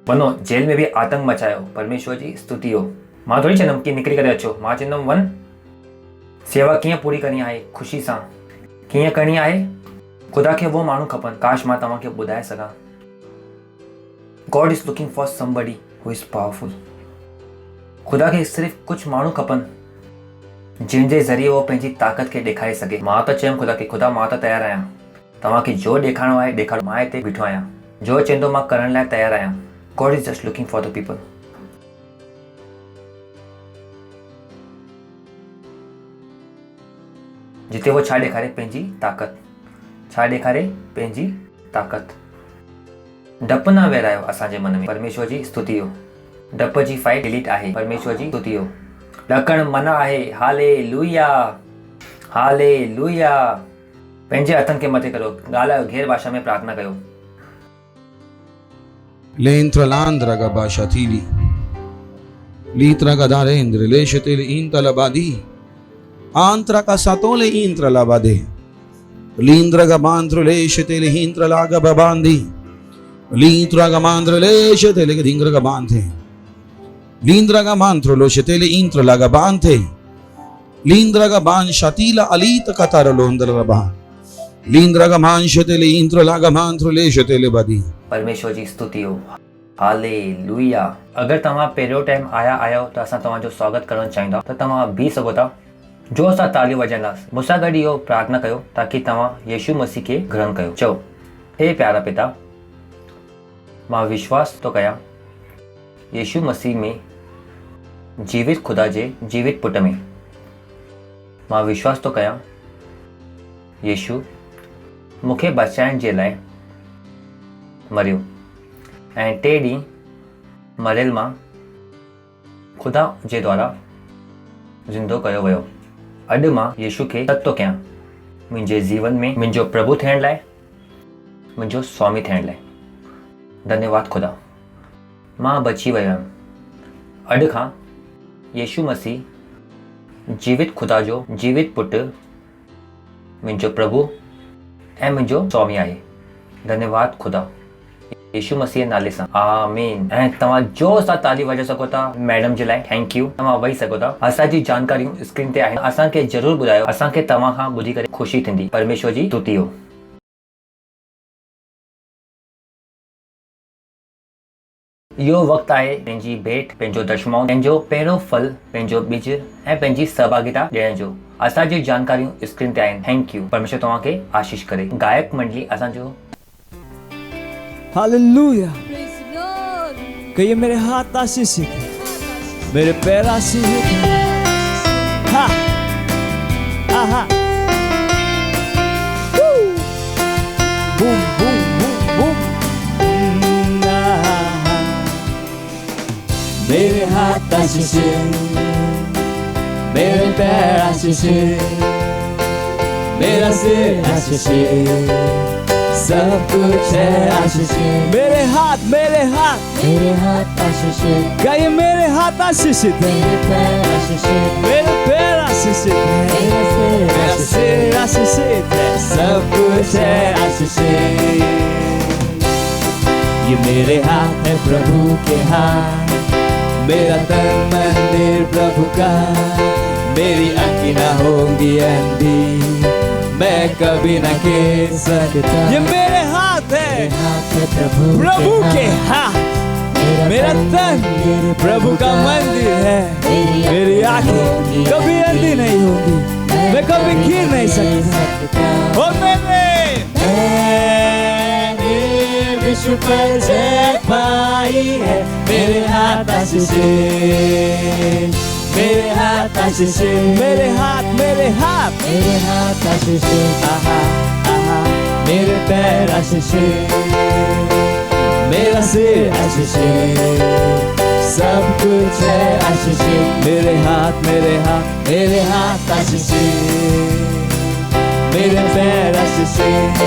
वञो जेल में बि आतंक मचायो। परमेश्वर जी स्तुति हो। मां थोड़ी चवंदुमि कि निकिरी करे अचो, मां चवंदुमि वञ। सेवा कीअं पूरी करणी आहे? ख़ुशी सां। कीअं करणी आहे? खुदा खे वो माण्हू खपनि। काश मां तव्हांखे ॿुधाए सघां। God is looking for somebody who is powerful. खुदा खे सिर्फ़ु कुझु माण्हू खपनि जंहिंजे ज़रिए वो पंहिंजी ताक़त खे ॾेखारे सघे। मां त चयुमि खुदा खे, खुदा मां त तयारु आहियां, तव्हांखे जो ॾेखारिणो आहे ॾेखारो, मां हिते बीठो आहियां, जो चवंदो मां करण लाइ तयारु आहियां। God is just looking for the people. जिते वो छा ॾेखारे? पंहिंजी ताक़त। छा ॾेखारे? पंहिंजी ताक़त। डपु न वेरायो असांजे मन में। परमेश्वर जी स्तुति हो। डप जी फाइल डिलीट आहे। परमेश्वर जी स्तुति हो। ॾकणु मना आहे। Hallelujah hallelujah. पंहिंजे हथनि खे मथे करो, ॻाल्हायो, घेर भाषा में प्रार्थना कयो। Lentra landra gabasha tili, litra gadarendra leshetele inta labadi, antra kasatole intra labade, lindra gabandro leshetele intra laga babandi, litra gamandra leshetele dingra gabante, lindra gamantro leshetele intra laga bante, lindra gaban shatila alita katara londra raba, lindra gaman shetele intra laga mantro leshetele badi। परमेश्वर जी स्तुति हो। हालेलुया। अगर तव्हां पहिरियों टाइम आया आहियो त असां तव्हांजो स्वागत करणु चाहींदा त तव्हां बीह सघो था। जोर सां तालियूं वॼाईंदासीं। मूंसां गॾु इहो प्रार्थना कयो ताकी तव्हां यीशु मसीह खे ग्रहण कयो। चओ, हे प्यारा पिता, मां विश्वास थो कयां यीशु मसीह में जीवित खुदा जे जीवित पुट में। मां विश्वास थो कयां यीशु मूंखे बचाइण जे लाइ मरियो ऐं 3 ॾींहं मरियल मां खुदा जे द्वारा ज़िंदो कयो वियो। अॼु मां यीशु खे सॾु थो कयां मुंहिंजे जीवन में मुंहिंजो प्रभु थियण लाइ, मुंहिंजो स्वामी थियण लाइ। धन्यवाद खुदा, मां बची वियो हुयमि। अॼु खां यीशु मसीह जीवित खुदा जो जीवित पुट, मुंहिंजो प्रभु ऐं मुंहिंजो स्वामी आहे। धन्यवाद खुदा, यीशु मसीह नाले सां, आमीन। ऐं तव्हां जोर सां ताली वॼाए सघो था मैडम जे लाइ। Thank you. तव्हां वेही सघो था। असांजी जानकारियूं स्क्रीन ते आहिनि, असांखे ज़रूरु ॿुधायो। असांखे तव्हां खां ॿुधी करे ख़ुशी थींदी। परमेश्वर जी स्तुति हो। इहो वक़्तु आहे पंहिंजी भेंट, पंहिंजो दशमाउ, पंहिंजो पहिरियों फल, पंहिंजो ॿिज ऐं पंहिंजी सहभागिता ॾियण जो। असांजी जानकारियूं स्क्रीन ते आहिनि। Thank you. परमेश्वर तव्हांखे आशीष करे। गायक मंडली असांजो हालेलुया। Praise the Lord. कहिए मेरे हाथ आशीषित है, मेरे पैर आशीषित है। हा आहा बूम बूम बूम बूम। आहा। मेरे हाथ आशीषित, मेरे पैर आशीषित, मेरा सिर आशीषित, सब कुछ है आशीषित। मेरे हाथ आशीषित। कहिए मेरे हाथ आशीषित है, मेरे पैर आशीषित है, मेरा सिर आशीषित है, सब कुछ है आशीषित। ये मेरे हाथ है प्रभु के हाथ, मेरा तन मंदिर प्रभु का, मेरी आँखें ना होंगी अंधी, मैं कभी न कह सकता। ये मेरे हाथ है प्रभु के हाथ, मेरा तन प्रभु का मंदिर है, मेरी आंखें कभी अंधी नहीं होगी, मैं कभी गिर नहीं सकता। और मैंने विश्व पर जय पाई है। मेरे हाथ आशीषित, मेरे हाथ आशीषित, मेरे हाथ आशीषित। आहा आहा। मेरे पैर आशीषित, मेरा सिर आशीषित, सब कुछ है आशीषित। मेरे हाथ आशीषित, मेरे पैर आशीषित,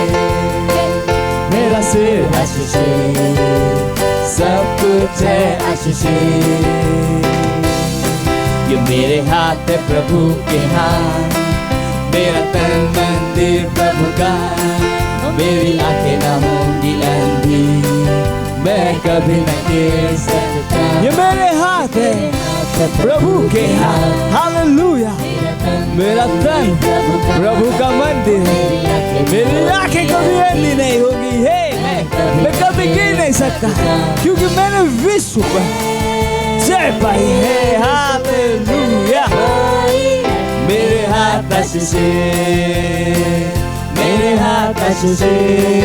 मेरा सिर आशीषित, सब कुछ है आशीषित। ये मेरे हाथ है प्रभु के हाथ, मेरा तन मंदिर प्रभु का, मेरी आंखें ना होंगी अंधी, मैं कभी न गिर सकता। ये मेरे हाथ है प्रभु के हाथ। हालेलुया। मेरा तन प्रभु का मंदिर है, मेरी आंखें कभी अंधी नहीं होगी। हे मैं कभी गिर नहीं सकता, क्योंकि मैंने विश्व पर जय पाई है। हालेलुया। मेरे हाथ आशीषित, मेरे हाथ आशीषित,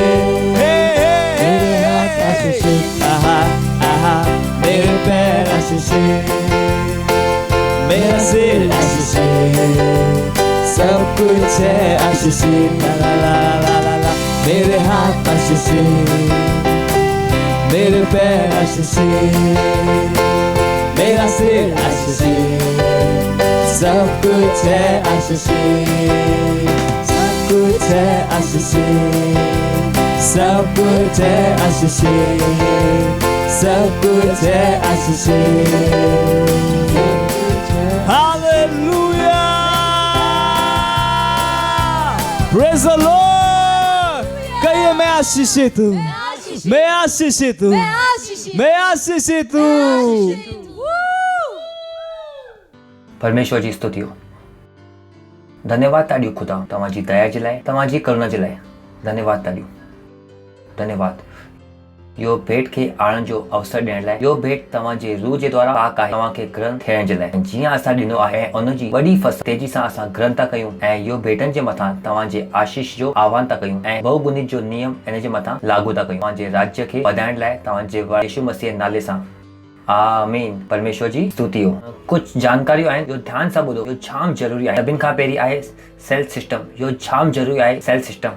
मेरे हाथ आशीषित। आहा आहा। मेरे पैर आशीषित, मेरा सिर आशीषित, सब कुछ है आशीषित। ला ला ला ला ला ला। मेरे हाथ आशीषित, मेरे पैर आशीषित, मेरा सिर आशीषित, सब कुछ है आशीषित, सब कुछ है आशीषित, सब कुछ है आशीषित, सब कुछ है आशीषित। हालेलुया। Praise the Lord. कहिए मैं आशीषित हूँ, मैं आशीषित हूँ, मैं आशीषित हूँ। परमेश्वर जी स्तुति हो। धन्यवाद ताड़ियूं खुदा तव्हांजी दया जे लाइ, तव्हांजी करुणा जे लाइ। धन्यवाद ताड़ियूं, धन्यवाद। यो भेट खे आणण जो अवसर ॾियण लाइ यो भेट तव्हांजे रूह जे द्वारा पाक आहे तव्हांखे ग्रहण थियण जे लाइ। जीअं असां ॾिनो आहे उन जी वॾी फसल तेज़ी सां असां ग्रहण था कयूं ऐं यो भेटनि जे मथां तव्हांजे आशीष जो आह्वान था कयूं ऐं बहुगुनी जो नियम इन जे मथां लागू था कयूं तव्हांजे राज्य खे वधाइण लाइ तव्हांजे यीशु मसीह नाले सां। आमीन। परमेश्वर जी स्तुति हो। कुछ जानकारियूं आहिनि जो ध्यान सां ॿुधो, यो जाम ज़रूरी आहे। सभिनि खां पहिरीं आहे सेल्फ सिस्टम। यो जाम ज़रूरी आहे सेल्फ सिस्टम।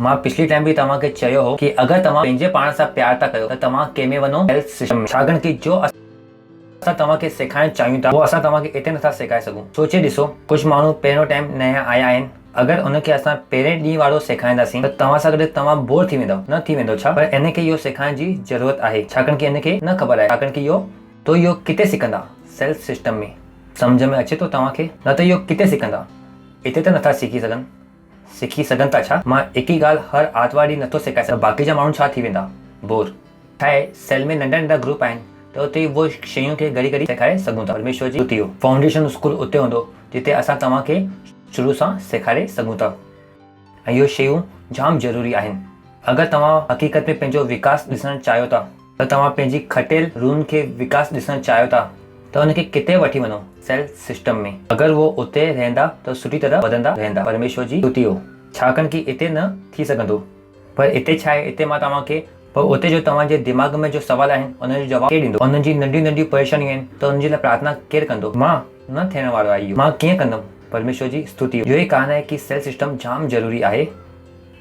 मां पिछली टाइम भी तव्हांखे चयो हो कि अगरि तव्हां पंहिंजे पाण सां प्यार था कयो त तव्हां कंहिंमें वञो सेल्फ सिस्टम में। छाकाणि कि जो असां तव्हांखे सेखारणु चाहियूं था उहो असां तव्हांखे हिते नथा सेखारे सघूं। सोचे ॾिसो, कुझु माण्हू पहिरियों टाइम नया आया आहिनि, अगरि उनखे असां पहिरें ॾींहं वारो सेखारींदासीं त तव्हां सां गॾु तव्हां बोर थी वेंदव, न थी वेंदो छा? पर इनखे इहो सेखारण जी ज़रूरत आहे, छाकाणि कि इनखे न ख़बर आहे। छाकाणि कि इहो किथे सिखंदा? सेल्फ सिस्टम में। सम्झ में अचे थो तव्हांखे? न त इहो किथे सिखंदा? हिते त नथा सिखी सघनि था छा? मां हिकु ई ॻाल्हि हर आर्तवार ॾींहुं नथो सेखारे सघां। बाक़ी जा माण्हू छा थी वेंदा? बोर। छा आहे, सेल में नंढा नंढा ग्रुप आहिनि त उते उहो शयूं खे घड़ी घड़ी सेखारे सघूं था। परमेश्वर जी स्तुति हो। फाउंडेशन स्कूल उते हूंदो जिते असां तव्हांखे शुरू सां सेखारे सघूं था ऐं इहो शयूं जाम ज़रूरी आहिनि। अगरि तव्हां हक़ीक़त में पंहिंजो विकास ॾिसणु चाहियो था त तव्हां पंहिंजी खटियल रूहनि खे विकास ॾिसणु चाहियो था त उनखे किथे वठी वञो? सेल्फ सिस्टम में। अगरि वो उते रहंदा त सुठी तरह वधंदा रहंदा। परमेश्वर जी स्तुति हो। छाकाणि कि हिते न थी सघंदो। पर हिते छा आहे, हिते मां तव्हांखे पर उते जो तव्हांजे दिमाग़ में जो सवाल आहिनि उनजो जवाबु केरु ॾींदो? उन्हनि जी नंढियूं नंढियूं परेशानियूं आहिनि त उनजे लाइ प्रार्थना केरु कंदो? मां न थियण वारो आहे इहो। मां कीअं कंदुमि? परमेश्वर जी स्तुति। इहो ई कारण आहे कि सेल सिस्टम जाम ज़रूरी आहे।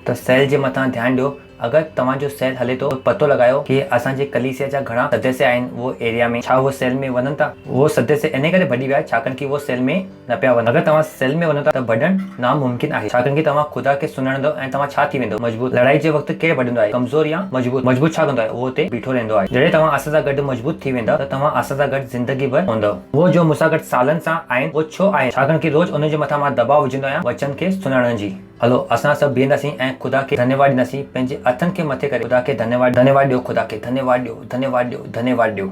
त सेल जे मथां ध्यानु ॾियो। अगरि तव्हांजो सेल हले थो पतो लॻायो कि असांजे कलीसिया जा घणा सदस्य आहिनि उहो एरिया में, छा उहो सेल में वञनि था? उहो सदस्य इन करे भॼी विया छाकाणि कि उहो सेल में न पिया वञनि। अगरि तव्हां सेल में वञो था त भॼणु नामुमकिन आहे, छाकाणि कि तव्हां ख़ुदा खे सुञाणंदव ऐं तव्हां छा थी वेंदो? मज़बूत। लड़ाई जे वक़्तु केरु भॼंदो आहे? कमज़ोर या मज़बूत? मज़बूत छा कंदो आहे? उहो हुते बीठो रहंदो आहे। जॾहिं तव्हां असां सां गॾु मज़बूत थी वेंदा त तव्हां असां सां गॾु ज़िंदगी भर हूंदव। उहो जो मूंसां गॾु सालनि सां आहिनि उहो छो आहे? छाकाणि कि रोज़ उनजे मथां मां दबाव विझंदो आहियां वचन खे सुञाणण जी। हलो असां सभु बीहंदासीं ऐं ख़ुदा खे धन्यवाद ॾींदासीं। पंहिंजे हथनि खे मथे करे ख़ुदा खे धन्यवाद ॾियो। ख़ुदा खे धन्यवाद ॾियो।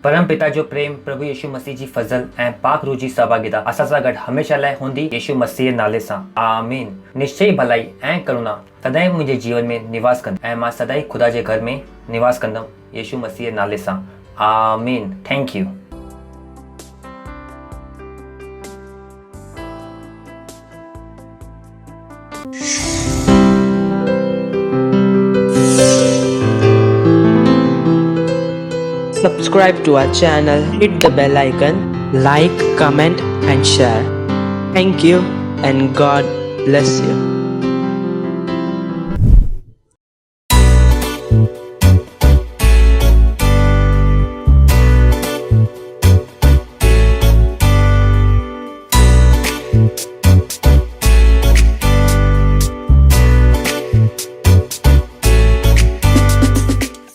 परम पिता जो प्रेम, प्रभु यीशु मसीह जी फज़ल ऐं पाक रूह जी सहभागिता असां सां गॾु हमेशह लाइ हूंदी यीशु मसीह नाले सां। आमीन। निश्चय भलाई ऐं करुणा सदाईं मुंहिंजे जीवन में निवास कंदी ऐं मां सदाईं ख़ुदा जे घर में निवास कंदुमि यीशु मसीह नाले सां। आमीन। Thank you. Subscribe to our channel, hit the bell icon, like, comment and share. Thank you and God bless you.